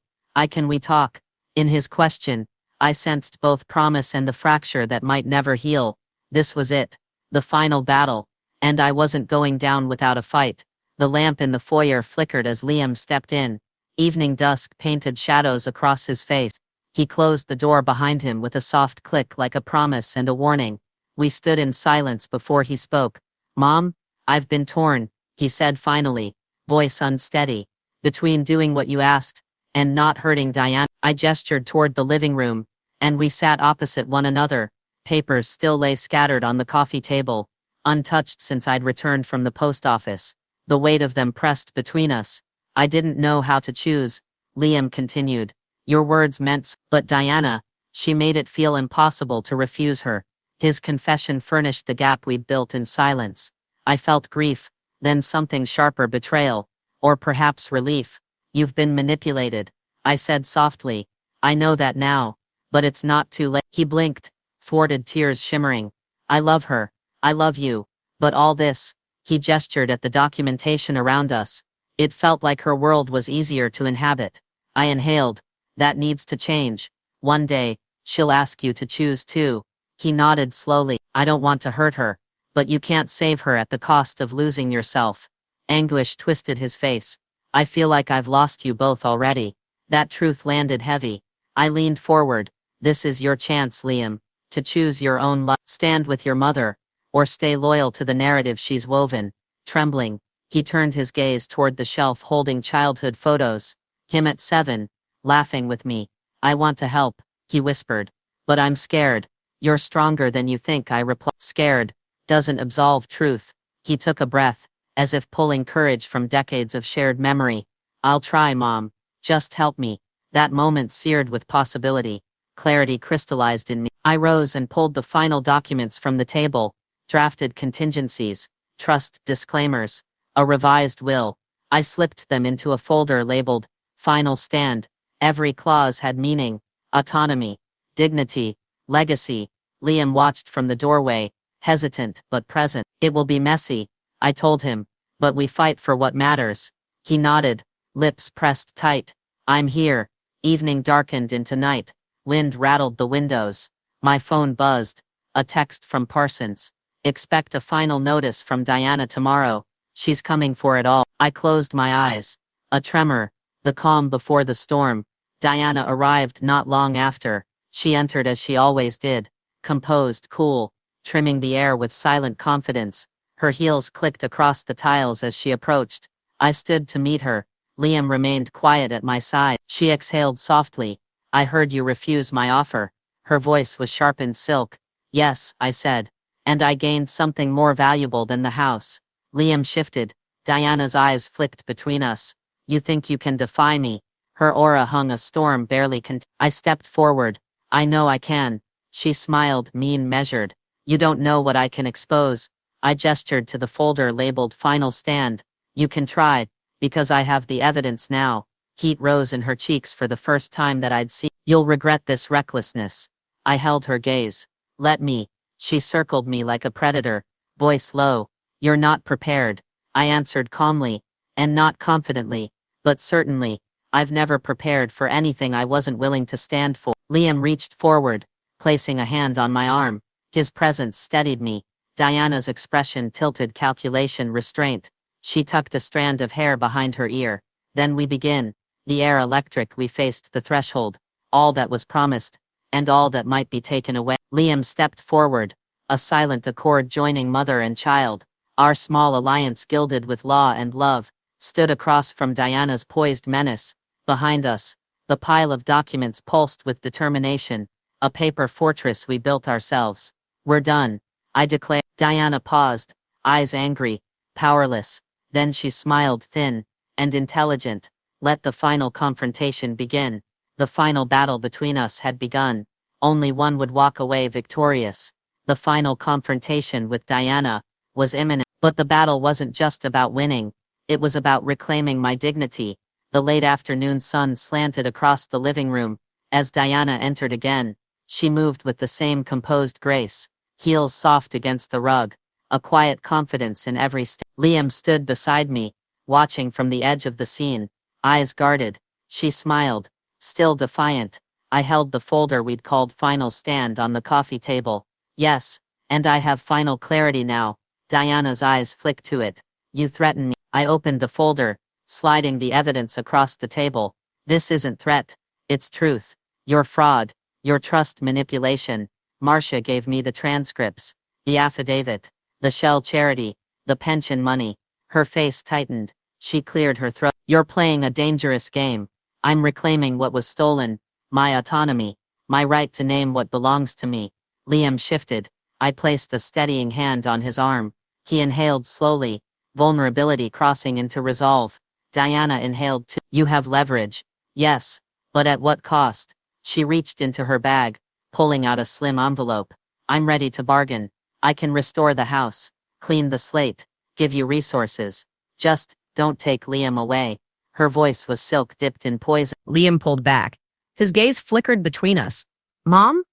Can we talk?" In his question, I sensed both promise and the fracture that might never heal. This was it. The final battle. And I wasn't going down without a fight. The lamp in the foyer flickered as Liam stepped in. Evening dusk painted shadows across his face. He closed the door behind him with a soft click, like a promise and a warning. We stood in silence before he spoke. "Mom, I've been torn," he said finally, voice unsteady, "between doing what you asked and not hurting Diana." I gestured toward the living room, and we sat opposite one another. Papers still lay scattered on the coffee table, untouched since I'd returned from the post office. The weight of them pressed between us. I didn't know how to choose. Liam continued. "Your words meant, but Diana, she made it feel impossible to refuse her." His confession furnished the gap we'd built in silence. I felt grief, then something sharper, betrayal, or perhaps relief. "You've been manipulated," I said softly. "I know that now, but it's not too late." He blinked, thwarted tears shimmering. "I love her. I love you. But all this," he gestured at the documentation around us. "It felt like her world was easier to inhabit." I inhaled. "That needs to change. One day, she'll ask you to choose too." He nodded slowly. "I don't want to hurt her, but you can't save her at the cost of losing yourself." Anguish twisted his face. "I feel like I've lost you both already." That truth landed heavy. I leaned forward. "This is your chance, Liam, to choose your own life. Stand with your mother, or stay loyal to the narrative she's woven." Trembling, he turned his gaze toward the shelf holding childhood photos. Him at 7, laughing with me. "I want to help," he whispered. "But I'm scared." "You're stronger than you think," I replied. "Scared doesn't absolve truth." He took a breath, as if pulling courage from decades of shared memory. "I'll try, Mom. Just help me." That moment seared with possibility. Clarity crystallized in me. I rose and pulled the final documents from the table. Drafted contingencies, trust disclaimers, a revised will. I slipped them into a folder labeled Final Stand. Every clause had meaning: autonomy, dignity, legacy. Liam watched from the doorway, hesitant but present. "It will be messy," I told him, "but we fight for what matters." He nodded, lips pressed tight. "I'm here." Evening darkened into night. Wind rattled the windows. My phone buzzed. A text from Parsons. Expect a final notice from Diana tomorrow. She's coming for it all. I closed my eyes. A tremor. The calm before the storm. Diana arrived not long after. She entered as she always did. Composed, cool, trimming the air with silent confidence. Her heels clicked across the tiles as she approached. I stood to meet her. Liam remained quiet at my side. She exhaled softly. I heard you refuse my offer. Her voice was sharpened silk. Yes, I said. And I gained something more valuable than the house. Liam shifted. Diana's eyes flicked between us. You think you can defy me? Her aura hung a storm barely contained. I stepped forward. I know I can. She smiled, measured. You don't know what I can expose. I gestured to the folder labeled Final Stand. You can try, because I have the evidence now. Heat rose in her cheeks for the first time that I'd seen. You'll regret this recklessness. I held her gaze. Let me. She circled me like a predator, voice low. You're not prepared. I answered calmly, and not confidently, but certainly. I've never prepared for anything I wasn't willing to stand for. Liam reached forward, placing a hand on my arm. His presence steadied me. Diana's expression tilted calculation restraint. She tucked a strand of hair behind her ear. Then we begin. The air electric. We faced the threshold. All that was promised, and all that might be taken away. Liam stepped forward, a silent accord joining mother and child. Our small alliance, gilded with law and love, stood across from Diana's poised menace. Behind us, the pile of documents pulsed with determination, a paper fortress we built ourselves. We're done, I declared. Diana paused, eyes angry, powerless. Then she smiled, thin and intelligent. Let the final confrontation begin. The final battle between us had begun. Only one would walk away victorious. The final confrontation with Diana was imminent. But the battle wasn't just about winning. It was about reclaiming my dignity. The late afternoon sun slanted across the living room. As Diana entered again, she moved with the same composed grace, heels soft against the rug, a quiet confidence in every step. Liam stood beside me, watching from the edge of the scene, eyes guarded. She smiled, still defiant. I held the folder we'd called Final Stand on the coffee table. Yes, and I have final clarity now. Diana's eyes flicked to it. You threaten me. I opened the folder, sliding the evidence across the table. This isn't threat, it's truth. Your fraud, your trust manipulation. Marcia gave me the transcripts, the affidavit, the Shell charity, the pension money. Her face tightened. She cleared her throat. You're playing a dangerous game. I'm reclaiming what was stolen, my autonomy, my right to name what belongs to me. Liam shifted. I placed a steadying hand on his arm. He inhaled slowly, vulnerability crossing into resolve. Diana inhaled too. You have leverage. Yes, but at what cost? She reached into her bag, pulling out a slim envelope. I'm ready to bargain. I can restore the house, clean the slate, give you resources. Just, don't take Liam away. Her voice was silk dipped in poison. Liam pulled back. His gaze flickered between us. Mom?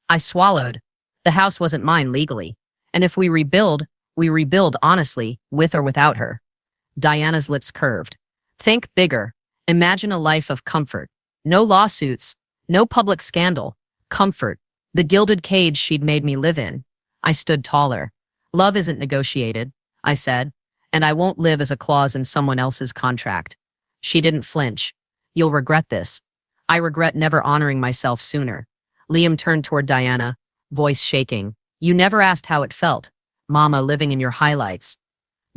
I swallowed. The house wasn't mine legally. And if we rebuild honestly, with or without her. Diana's lips curved. Think bigger. Imagine a life of comfort. No lawsuits. No public scandal. Comfort. The gilded cage she'd made me live in. I stood taller. Love isn't negotiated, I said, and I won't live as a clause in someone else's contract. She didn't flinch. You'll regret this. I regret never honoring myself sooner. Liam turned toward Diana, voice shaking. You never asked how it felt, Mama living in your highlights.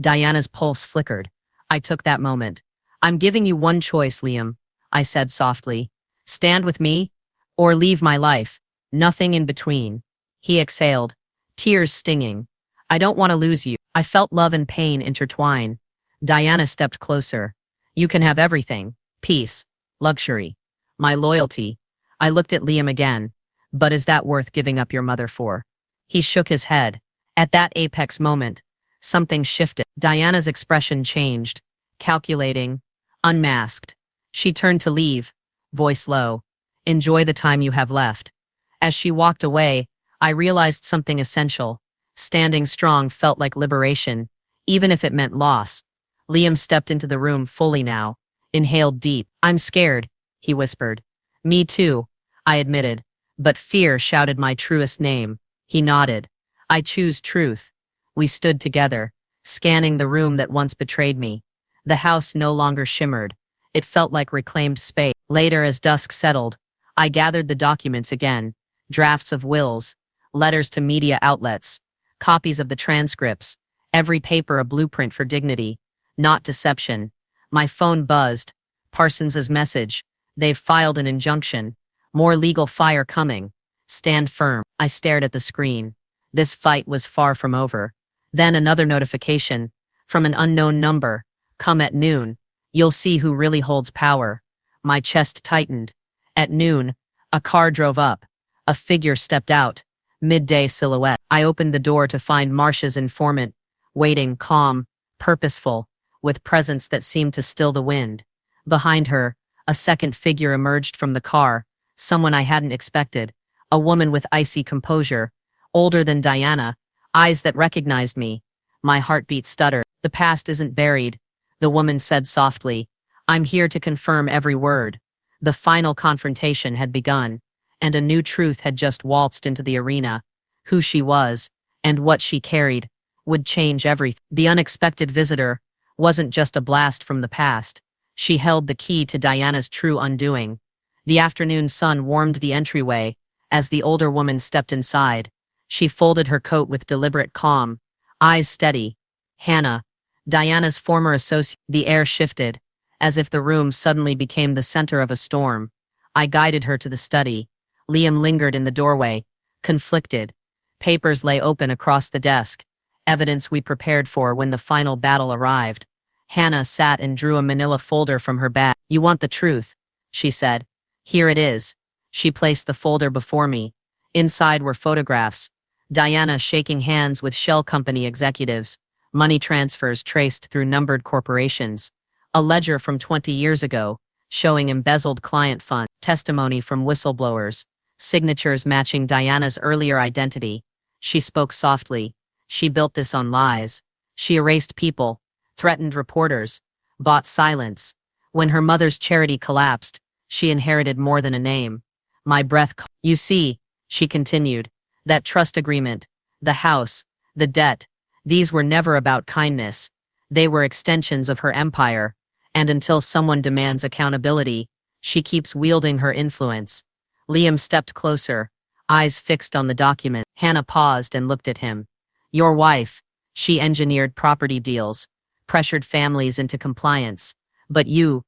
Diana's pulse flickered. I took that moment. I'm giving you one choice, Liam, I said softly. Stand with me, or leave my life. Nothing in between. He exhaled, tears stinging. I don't want to lose you. I felt love and pain intertwine. Diana stepped closer. You can have everything. Peace. Luxury. My loyalty. I looked at Liam again. But is that worth giving up your mother for? He shook his head. At that apex moment, something shifted. Diana's expression changed. Calculating. Unmasked. She turned to leave, voice low. Enjoy the time you have left. As she walked away, I realized something essential. Standing strong felt like liberation, even if it meant loss. Liam stepped into the room fully now, inhaled deep. I'm scared, he whispered. Me too, I admitted, but fear shouted my truest name. He nodded. I choose truth. We stood together, scanning the room that once betrayed me. The house no longer shimmered. It felt like reclaimed space. Later, as dusk settled, I gathered the documents again. Drafts of wills, letters to media outlets, copies of the transcripts, every paper a blueprint for dignity, not deception. My phone buzzed. Parsons's message. They've filed an injunction. More legal fire coming. Stand firm. I stared at the screen. This fight was far from over. Then another notification. From an unknown number. Come at noon. You'll see who really holds power. My chest tightened. At noon, a car drove up. A figure stepped out. Midday silhouette. I opened the door to find Marcia's informant, waiting, calm, purposeful, with presence that seemed to still the wind. Behind her, a second figure emerged from the car, someone I hadn't expected, a woman with icy composure, older than Diana, eyes that recognized me. My heartbeat stuttered. The past isn't buried, the woman said softly. I'm here to confirm every word. The final confrontation had begun, and a new truth had just waltzed into the arena. Who she was, and what she carried, would change everything. The unexpected visitor wasn't just a blast from the past. She held the key to Diana's true undoing. The afternoon sun warmed the entryway. As the older woman stepped inside, she folded her coat with deliberate calm, eyes steady. Hannah, Diana's former associate. The air shifted, as if the room suddenly became the center of a storm. I guided her to the study. Liam lingered in the doorway, conflicted. Papers lay open across the desk, evidence we prepared for when the final battle arrived. Hannah sat and drew a manila folder from her bag. You want the truth, she said. Here it is. She placed the folder before me. Inside were photographs. Diana shaking hands with shell company executives, money transfers traced through numbered corporations, a ledger from 20 years ago, showing embezzled client funds, testimony from whistleblowers, signatures matching Diana's earlier identity. She spoke softly. She built this on lies. She erased people, threatened reporters, bought silence. When her mother's charity collapsed, she inherited more than a name. My breath. You see, she continued, that trust agreement, the house, the debt, these were never about kindness. They were extensions of her empire, and until someone demands accountability, she keeps wielding her influence. Liam stepped closer, eyes fixed on the document. Hannah paused and looked at him. Your wife, she engineered property deals, pressured families into compliance. But you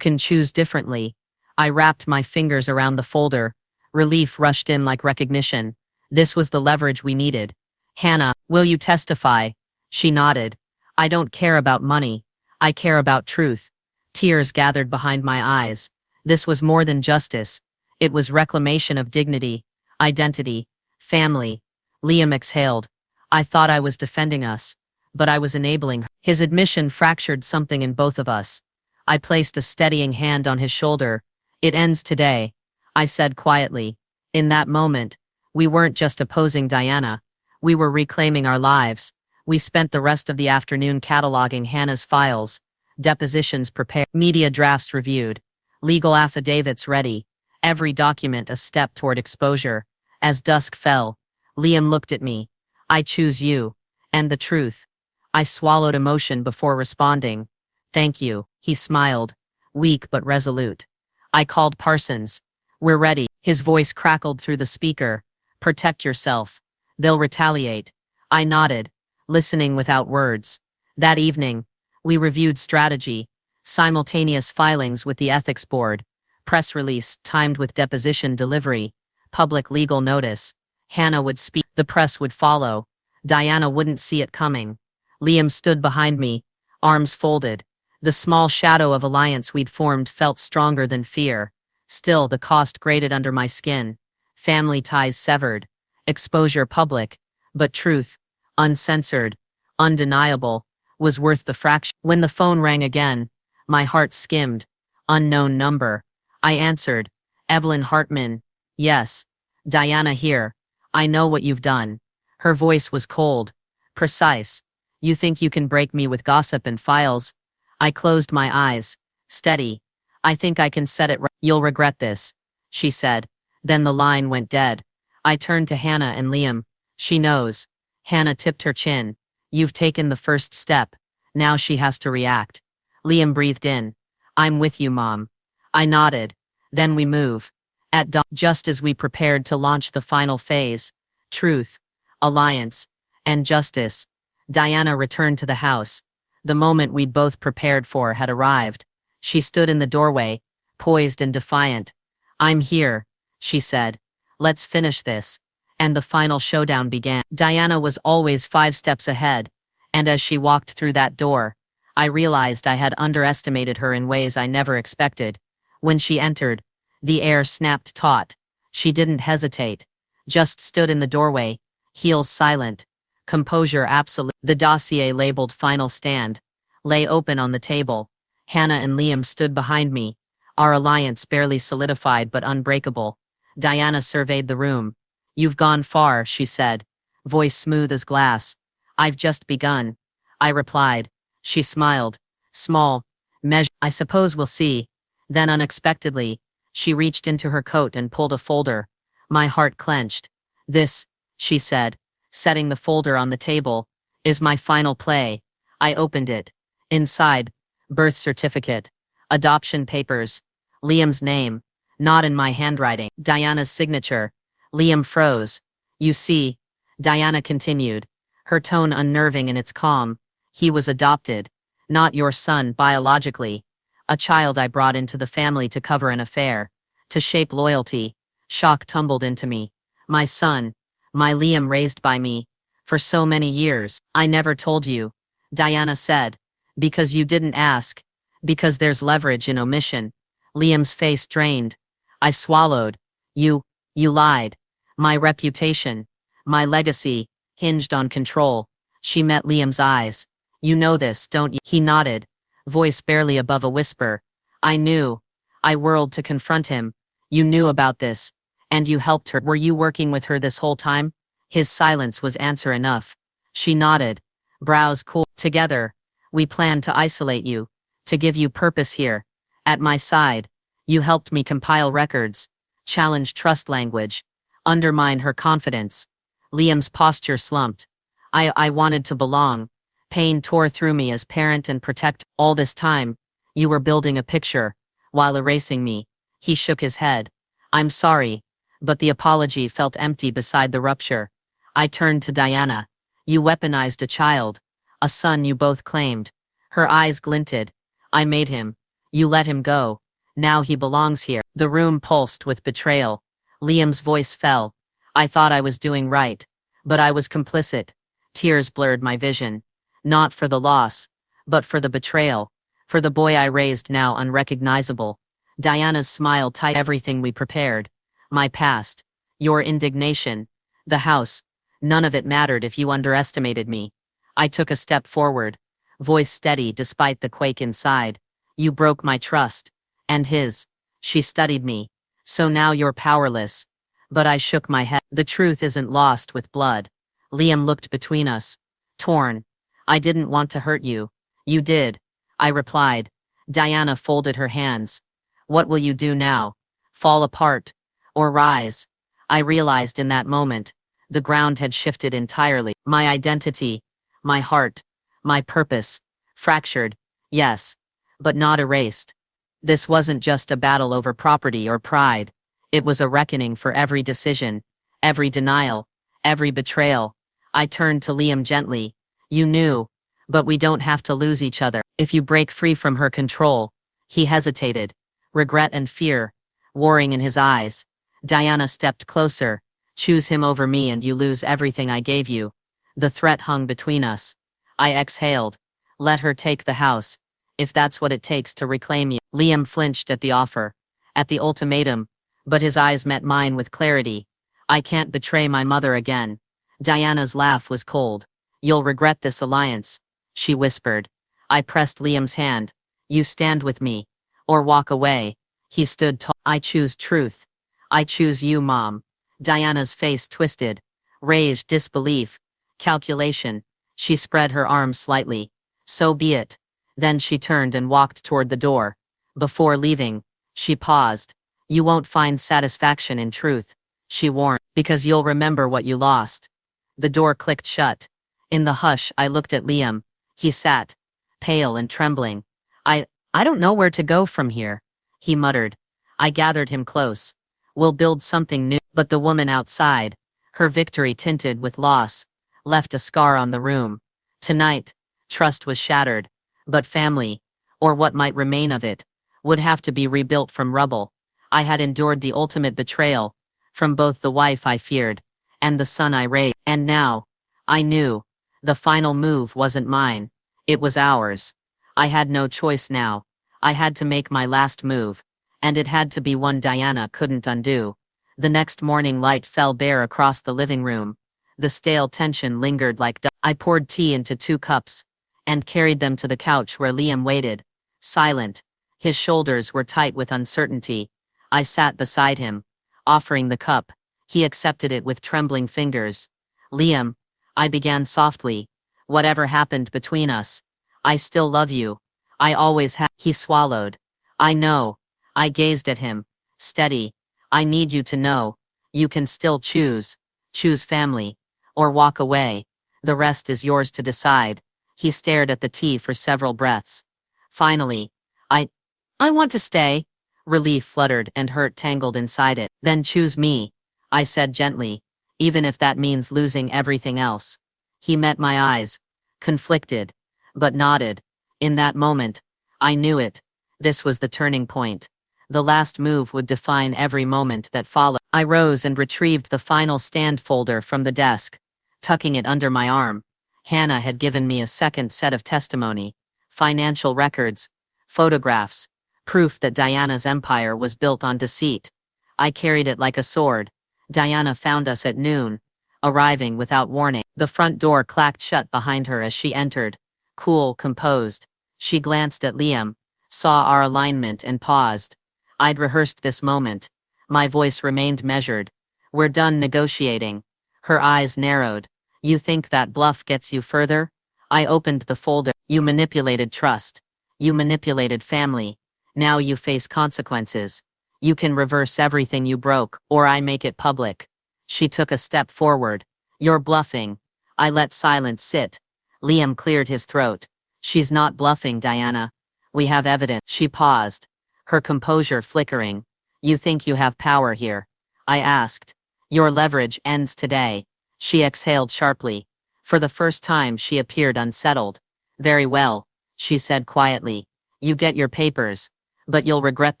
can choose differently. I wrapped my fingers around the folder. Relief rushed in like recognition. This was the leverage we needed. Hannah, will you testify? She nodded. I don't care about money. I care about truth. Tears gathered behind my eyes. This was more than justice. It was reclamation of dignity, identity, family. Liam exhaled. I thought I was defending us, but I was enabling her. His admission fractured something in both of us. I placed a steadying hand on his shoulder. It ends today, I said quietly. In that moment, we weren't just opposing Diana. We were reclaiming our lives. We spent the rest of the afternoon cataloging Hannah's files, depositions prepared, media drafts reviewed, legal affidavits ready, every document a step toward exposure. As dusk fell, Liam looked at me. I choose you, and the truth. I swallowed emotion before responding. Thank you, he smiled, weak but resolute. I called Parsons. We're ready. His voice crackled through the speaker. Protect yourself. They'll retaliate. I nodded, listening without words. That evening, we reviewed strategy, simultaneous filings with the ethics board, press release timed with deposition delivery, public legal notice. Hannah would speak, the press would follow. Diana wouldn't see it coming. Liam stood behind me, arms folded. The small shadow of alliance we'd formed felt stronger than fear. Still, the cost grated under my skin. Family ties severed, exposure public, but truth, uncensored, undeniable, was worth the fraction. When the phone rang again, my heart skimmed. Unknown number. I answered. Evelyn Hartman. Yes. Diana here. I know what you've done. Her voice was cold, precise. You think you can break me with gossip and files? I closed my eyes. Steady. I think I can set it right. You'll regret this, she said. Then the line went dead. I turned to Hannah and Liam. She knows. Hannah tipped her chin. You've taken the first step. Now she has to react. Liam breathed in. I'm with you, Mom. I nodded. Then we move. At dawn, just as we prepared to launch the final phase, truth, alliance, and justice, Diana returned to the house. The moment we'd both prepared for had arrived. She stood in the doorway, poised and defiant. I'm here, she said. Let's finish this. And the final showdown began. Diana was always 5 steps ahead, and as she walked through that door, I realized I had underestimated her in ways I never expected. When she entered, the air snapped taut. She didn't hesitate, just stood in the doorway, heels silent, composure absolute. The dossier labeled Final Stand lay open on the table. Hannah and Liam stood behind me, our alliance barely solidified but unbreakable. Diana surveyed the room. You've gone far, she said, voice smooth as glass. I've just begun, I replied. She smiled. Small, measure. I suppose we'll see. Then unexpectedly, she reached into her coat and pulled a folder. My heart clenched. This, she said, setting the folder on the table, is my final play. I opened it. Inside, birth certificate, adoption papers, Liam's name, not in my handwriting, Diana's signature. Liam froze. You see, Diana continued, her tone unnerving in its calm. He was adopted, not your son biologically. A child I brought into the family to cover an affair, to shape loyalty. Shock tumbled into me. My son, my Liam raised by me, for so many years. I never told you, Diana said. Because you didn't ask. Because there's leverage in omission. Liam's face drained. I swallowed. You lied. My reputation, my legacy, hinged on control. She met Liam's eyes. You know this, don't you? He nodded, voice barely above a whisper. I knew. I whirled to confront him. You knew about this, and you helped her. Were you working with her this whole time? His silence was answer enough. She nodded, brows cool. Together, we planned to isolate you, to give you purpose here. At my side, you helped me compile records, challenge trust language, undermine her confidence. Liam's posture slumped. I wanted to belong. Pain tore through me as parent and protector. All this time, you were building a picture, while erasing me. He shook his head. I'm sorry, but the apology felt empty beside the rupture. I turned to Diana. You weaponized a child, a son you both claimed. Her eyes glinted. I made him. You let him go. Now he belongs here. The room pulsed with betrayal. Liam's voice fell. I thought I was doing right, but I was complicit. Tears blurred my vision. Not for the loss, but for the betrayal. For the boy I raised now unrecognizable. Diana's smile tied everything we prepared. My past, your indignation, the house. None of it mattered if you underestimated me. I took a step forward, voice steady despite the quake inside. You broke my trust. And his. She studied me. So now you're powerless. But I shook my head. The truth isn't lost with blood. Liam looked between us. Torn. I didn't want to hurt you. You did. I replied. Diana folded her hands. What will you do now? Fall apart? Or rise? I realized in that moment, the ground had shifted entirely. My identity, my heart, my purpose, fractured, yes, but not erased. This wasn't just a battle over property or pride. It was a reckoning for every decision, every denial, every betrayal. I turned to Liam gently. You knew, but we don't have to lose each other. If you break free from her control. He hesitated, regret and fear warring in his eyes. Diana stepped closer. Choose him over me and you lose everything I gave you. The threat hung between us. I exhaled. Let her take the house, if that's what it takes to reclaim you. Liam flinched at the offer, at the ultimatum, but his eyes met mine with clarity. I can't betray my mother again. Diana's laugh was cold. You'll regret this alliance, she whispered. I pressed Liam's hand. You stand with me, or walk away. He stood tall. I choose truth. I choose you, Mom. Diana's face twisted. Rage, disbelief, calculation. She spread her arms slightly. So be it. Then she turned and walked toward the door. Before leaving, she paused. You won't find satisfaction in truth, she warned, because you'll remember what you lost. The door clicked shut. In the hush, I looked at Liam. He sat, pale and trembling. I don't know where to go from here, he muttered. I gathered him close. We'll build something new. But the woman outside, her victory tinted with loss, left a scar on the room. Tonight, trust was shattered, but family, or what might remain of it, would have to be rebuilt from rubble. I had endured the ultimate betrayal, from both the wife I feared, and the son I raised. And now, I knew, the final move wasn't mine, it was ours. I had no choice now. I had to make my last move, and it had to be one Diana couldn't undo. The next morning light fell bare across the living room. The stale tension lingered like dust. I poured tea into 2 cups, and carried them to the couch where Liam waited, silent. His shoulders were tight with uncertainty. I sat beside him, offering the cup. He accepted it with trembling fingers. Liam, I began softly, whatever happened between us, I still love you. I always have. He swallowed. I know. I gazed at him, steady. I need you to know, you can still choose. Choose family, or walk away. The rest is yours to decide. He stared at the tea for several breaths. Finally, I want to stay. Relief fluttered and hurt tangled inside it. Then choose me, I said gently, even if that means losing everything else. He met my eyes, conflicted, but nodded. In that moment, I knew it. This was the turning point. The last move would define every moment that followed. I rose and retrieved the final stand folder from the desk, tucking it under my arm. Hannah had given me a second set of testimony, financial records, photographs, proof that Diana's empire was built on deceit. I carried it like a sword. Diana found us at noon, arriving without warning. The front door clacked shut behind her as she entered, cool, composed. She glanced at Liam, saw our alignment and paused. I'd rehearsed this moment. My voice remained measured. We're done negotiating. Her eyes narrowed. You think that bluff gets you further? I opened the folder. You manipulated trust. You manipulated family. Now you face consequences. You can reverse everything you broke, or I make it public. She took a step forward. You're bluffing. I let silence sit. Liam cleared his throat. She's not bluffing, Diana. We have evidence. She paused, her composure flickering. You think you have power here? I asked. Your leverage ends today. She exhaled sharply. For the first time she appeared unsettled. Very well, she said quietly. You get your papers, but you'll regret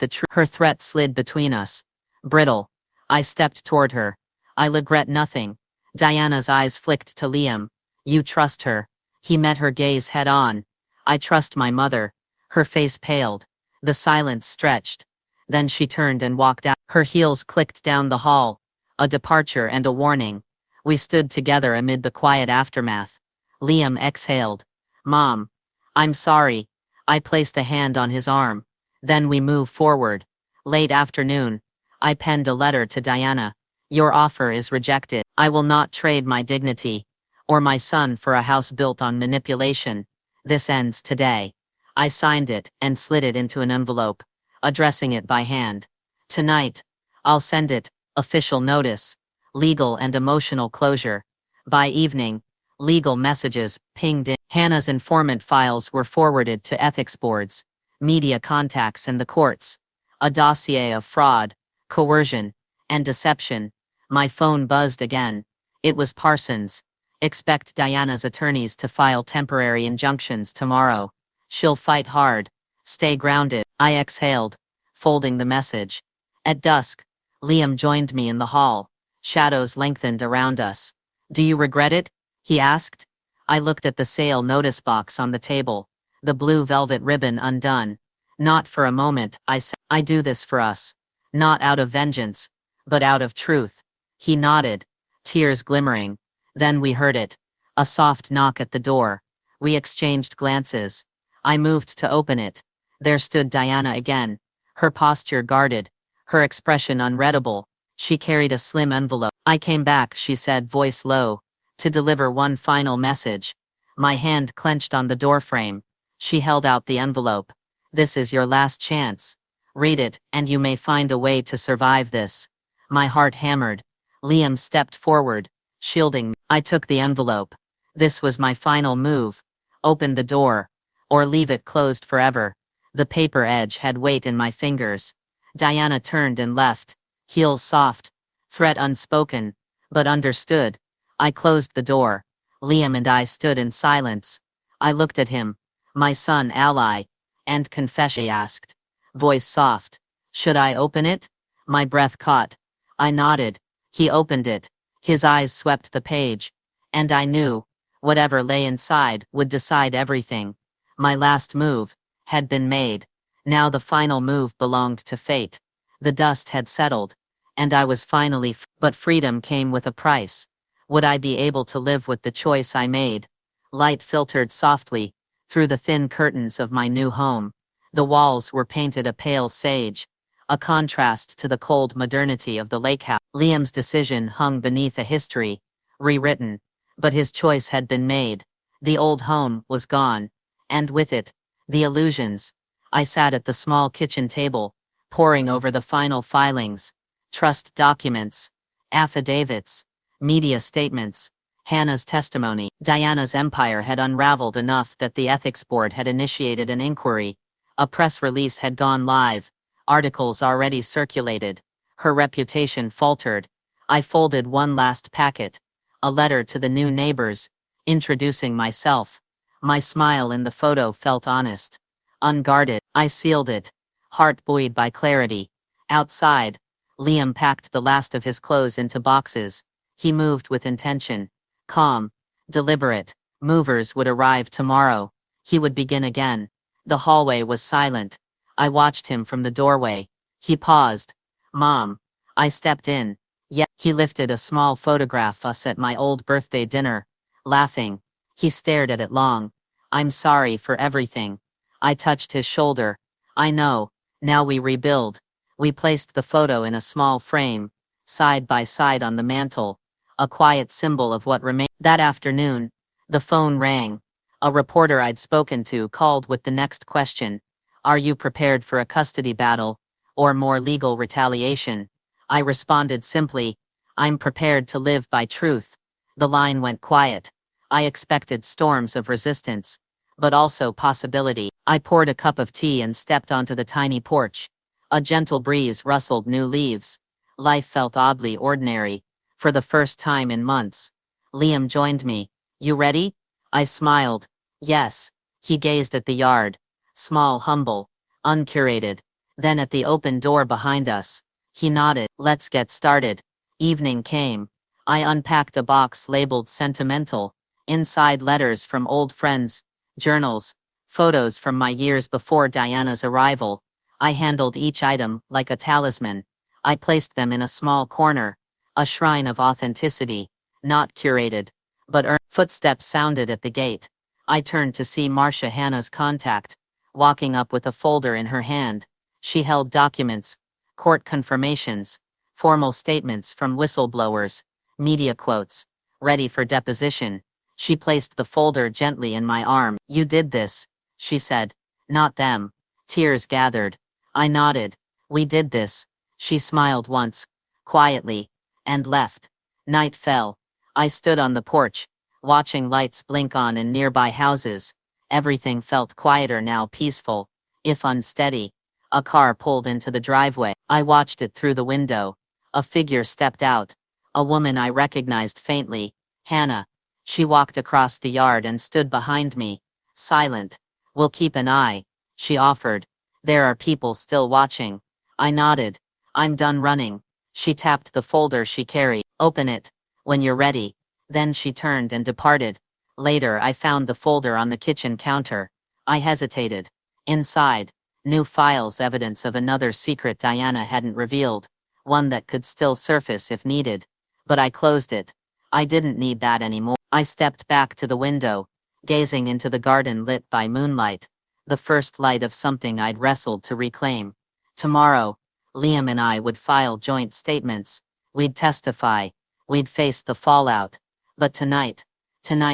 the truth. Her threat slid between us. Brittle. I stepped toward her. I regret nothing. Diana's eyes flicked to Liam. You trust her. He met her gaze head on. I trust my mother. Her face paled. The silence stretched. Then she turned and walked out. Her heels clicked down the hall. A departure and a warning. We stood together amid the quiet aftermath. Liam exhaled. Mom. I'm sorry. I placed a hand on his arm. Then we moved forward. Late afternoon. I penned a letter to Diana. Your offer is rejected. I will not trade my dignity, or my son for a house built on manipulation. This ends today. I signed it and slid it into an envelope, addressing it by hand. Tonight, I'll send it, official notice, legal and emotional closure. By evening, legal messages pinged in. Hannah's informant files were forwarded to ethics boards, media contacts and the courts. A dossier of fraud, coercion, and deception. My phone buzzed again. It was Parsons. Expect Diana's attorneys to file temporary injunctions tomorrow. She'll fight hard. Stay grounded. I exhaled, folding the message. At dusk, Liam joined me in the hall. Shadows lengthened around us. Do you regret it? He asked. I looked at the sale notice box on the table, the blue velvet ribbon undone. Not for a moment, I said. I do this for us. Not out of vengeance, but out of truth. He nodded, tears glimmering. Then we heard it. A soft knock at the door. We exchanged glances. I moved to open it. There stood Diana again. Her posture guarded, her expression unreadable. She carried a slim envelope. I came back, she said, voice low, to deliver one final message. My hand clenched on the doorframe. She held out the envelope. This is your last chance. Read it, and you may find a way to survive this. My heart hammered. Liam stepped forward, shielding me. I took the envelope. This was my final move. Open the door. Or leave it closed forever. The paper edge had weight in my fingers. Diana turned and left. Heels soft. Threat unspoken. But understood. I closed the door. Liam and I stood in silence. I looked at him. My son ally. And confess, he asked. Voice soft. Should I open it? My breath caught. I nodded. He opened it. His eyes swept the page. And I knew. Whatever lay inside would decide everything. My last move had been made. Now the final move belonged to fate. The dust had settled. And I was finally but freedom came with a price. Would I be able to live with the choice I made? Light filtered softly through the thin curtains of my new home. The walls were painted a pale sage, a contrast to the cold modernity of the lake house. Liam's decision hung beneath a history, rewritten, but his choice had been made. The old home was gone, and with it, the illusions. I sat at the small kitchen table, poring over the final filings, trust documents, affidavits, media statements, Hannah's testimony. Diana's empire had unraveled enough that the ethics board had initiated an inquiry. A press release had gone live. Articles already circulated. Her reputation faltered. I folded one last packet. A letter to the new neighbors, introducing myself. My smile in the photo felt honest. Unguarded, I sealed it. Heart buoyed by clarity. Outside, Liam packed the last of his clothes into boxes. He moved with intention. Calm. Deliberate. Movers would arrive tomorrow. He would begin again. The hallway was silent. I watched him from the doorway. He paused. Mom. I stepped in. Yet, he lifted a small photograph of us at my old birthday dinner. Laughing. He stared at it long. I'm sorry for everything. I touched his shoulder. I know. Now we rebuild. We placed the photo in a small frame, side by side on the mantle, a quiet symbol of what remained. That afternoon, the phone rang. A reporter I'd spoken to called with the next question. Are you prepared for a custody battle, or more legal retaliation? I responded simply, I'm prepared to live by truth. The line went quiet. I expected storms of resistance, but also possibility. I poured a cup of tea and stepped onto the tiny porch. A gentle breeze rustled new leaves. Life felt oddly ordinary, for the first time in months. Liam joined me. You ready? I smiled. Yes. He gazed at the yard. Small, humble, uncurated. Then at the open door behind us. He nodded. Let's get started. Evening came. I unpacked a box labeled sentimental. Inside letters from old friends, journals, photos from my years before Diana's arrival. I handled each item like a talisman. I placed them in a small corner, a shrine of authenticity, not curated, but earned. Footsteps sounded at the gate. I turned to see Marcia, Hannah's contact, walking up with a folder in her hand. She held documents, court confirmations, formal statements from whistleblowers, media quotes, ready for deposition. She placed the folder gently in my arm. You did this, she said. Not them. Tears gathered. I nodded. We did this. She smiled once, quietly, and left. Night fell. I stood on the porch, watching lights blink on in nearby houses. Everything felt quieter now, peaceful, if unsteady. A car pulled into the driveway. I watched it through the window. A figure stepped out. A woman I recognized faintly. Hannah. She walked across the yard and stood behind me, silent. We'll keep an eye, she offered. There are people still watching. I nodded. I'm done running. She tapped the folder she carried. Open it, when you're ready. Then she turned and departed. Later I found the folder on the kitchen counter. I hesitated. Inside, new files, evidence of another secret Diana hadn't revealed, one that could still surface if needed. But I closed it. I didn't need that anymore. I stepped back to the window, gazing into the garden lit by moonlight, the first light of something I'd wrestled to reclaim. Tomorrow, Liam and I would file joint statements. We'd testify. We'd face the fallout. But tonight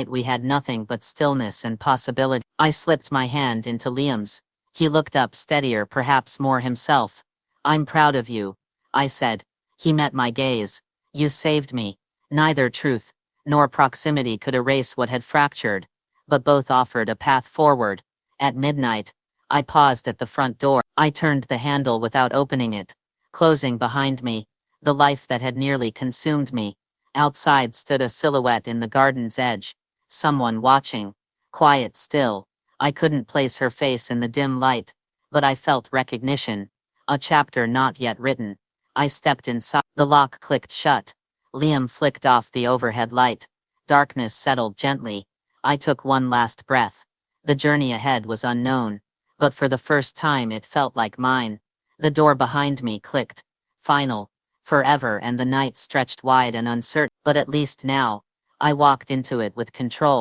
we had nothing but stillness and possibility. I slipped my hand into Liam's. He looked up, steadier, perhaps more himself. I'm proud of you, I said. He met my gaze. You saved me. Neither truth, nor proximity could erase what had fractured, but both offered a path forward. At midnight, I paused at the front door. I turned the handle without opening it, closing behind me the life that had nearly consumed me. Outside stood a silhouette in the garden's edge, someone watching, quiet still. I couldn't place her face in the dim light, but I felt recognition, a chapter not yet written. I stepped inside. The lock clicked shut. Liam flicked off the overhead light. Darkness settled gently. I took one last breath. The journey ahead was unknown, but for the first time it felt like mine. The door behind me clicked. Final. Forever, and the night stretched wide and uncertain. But at least now, I walked into it with control.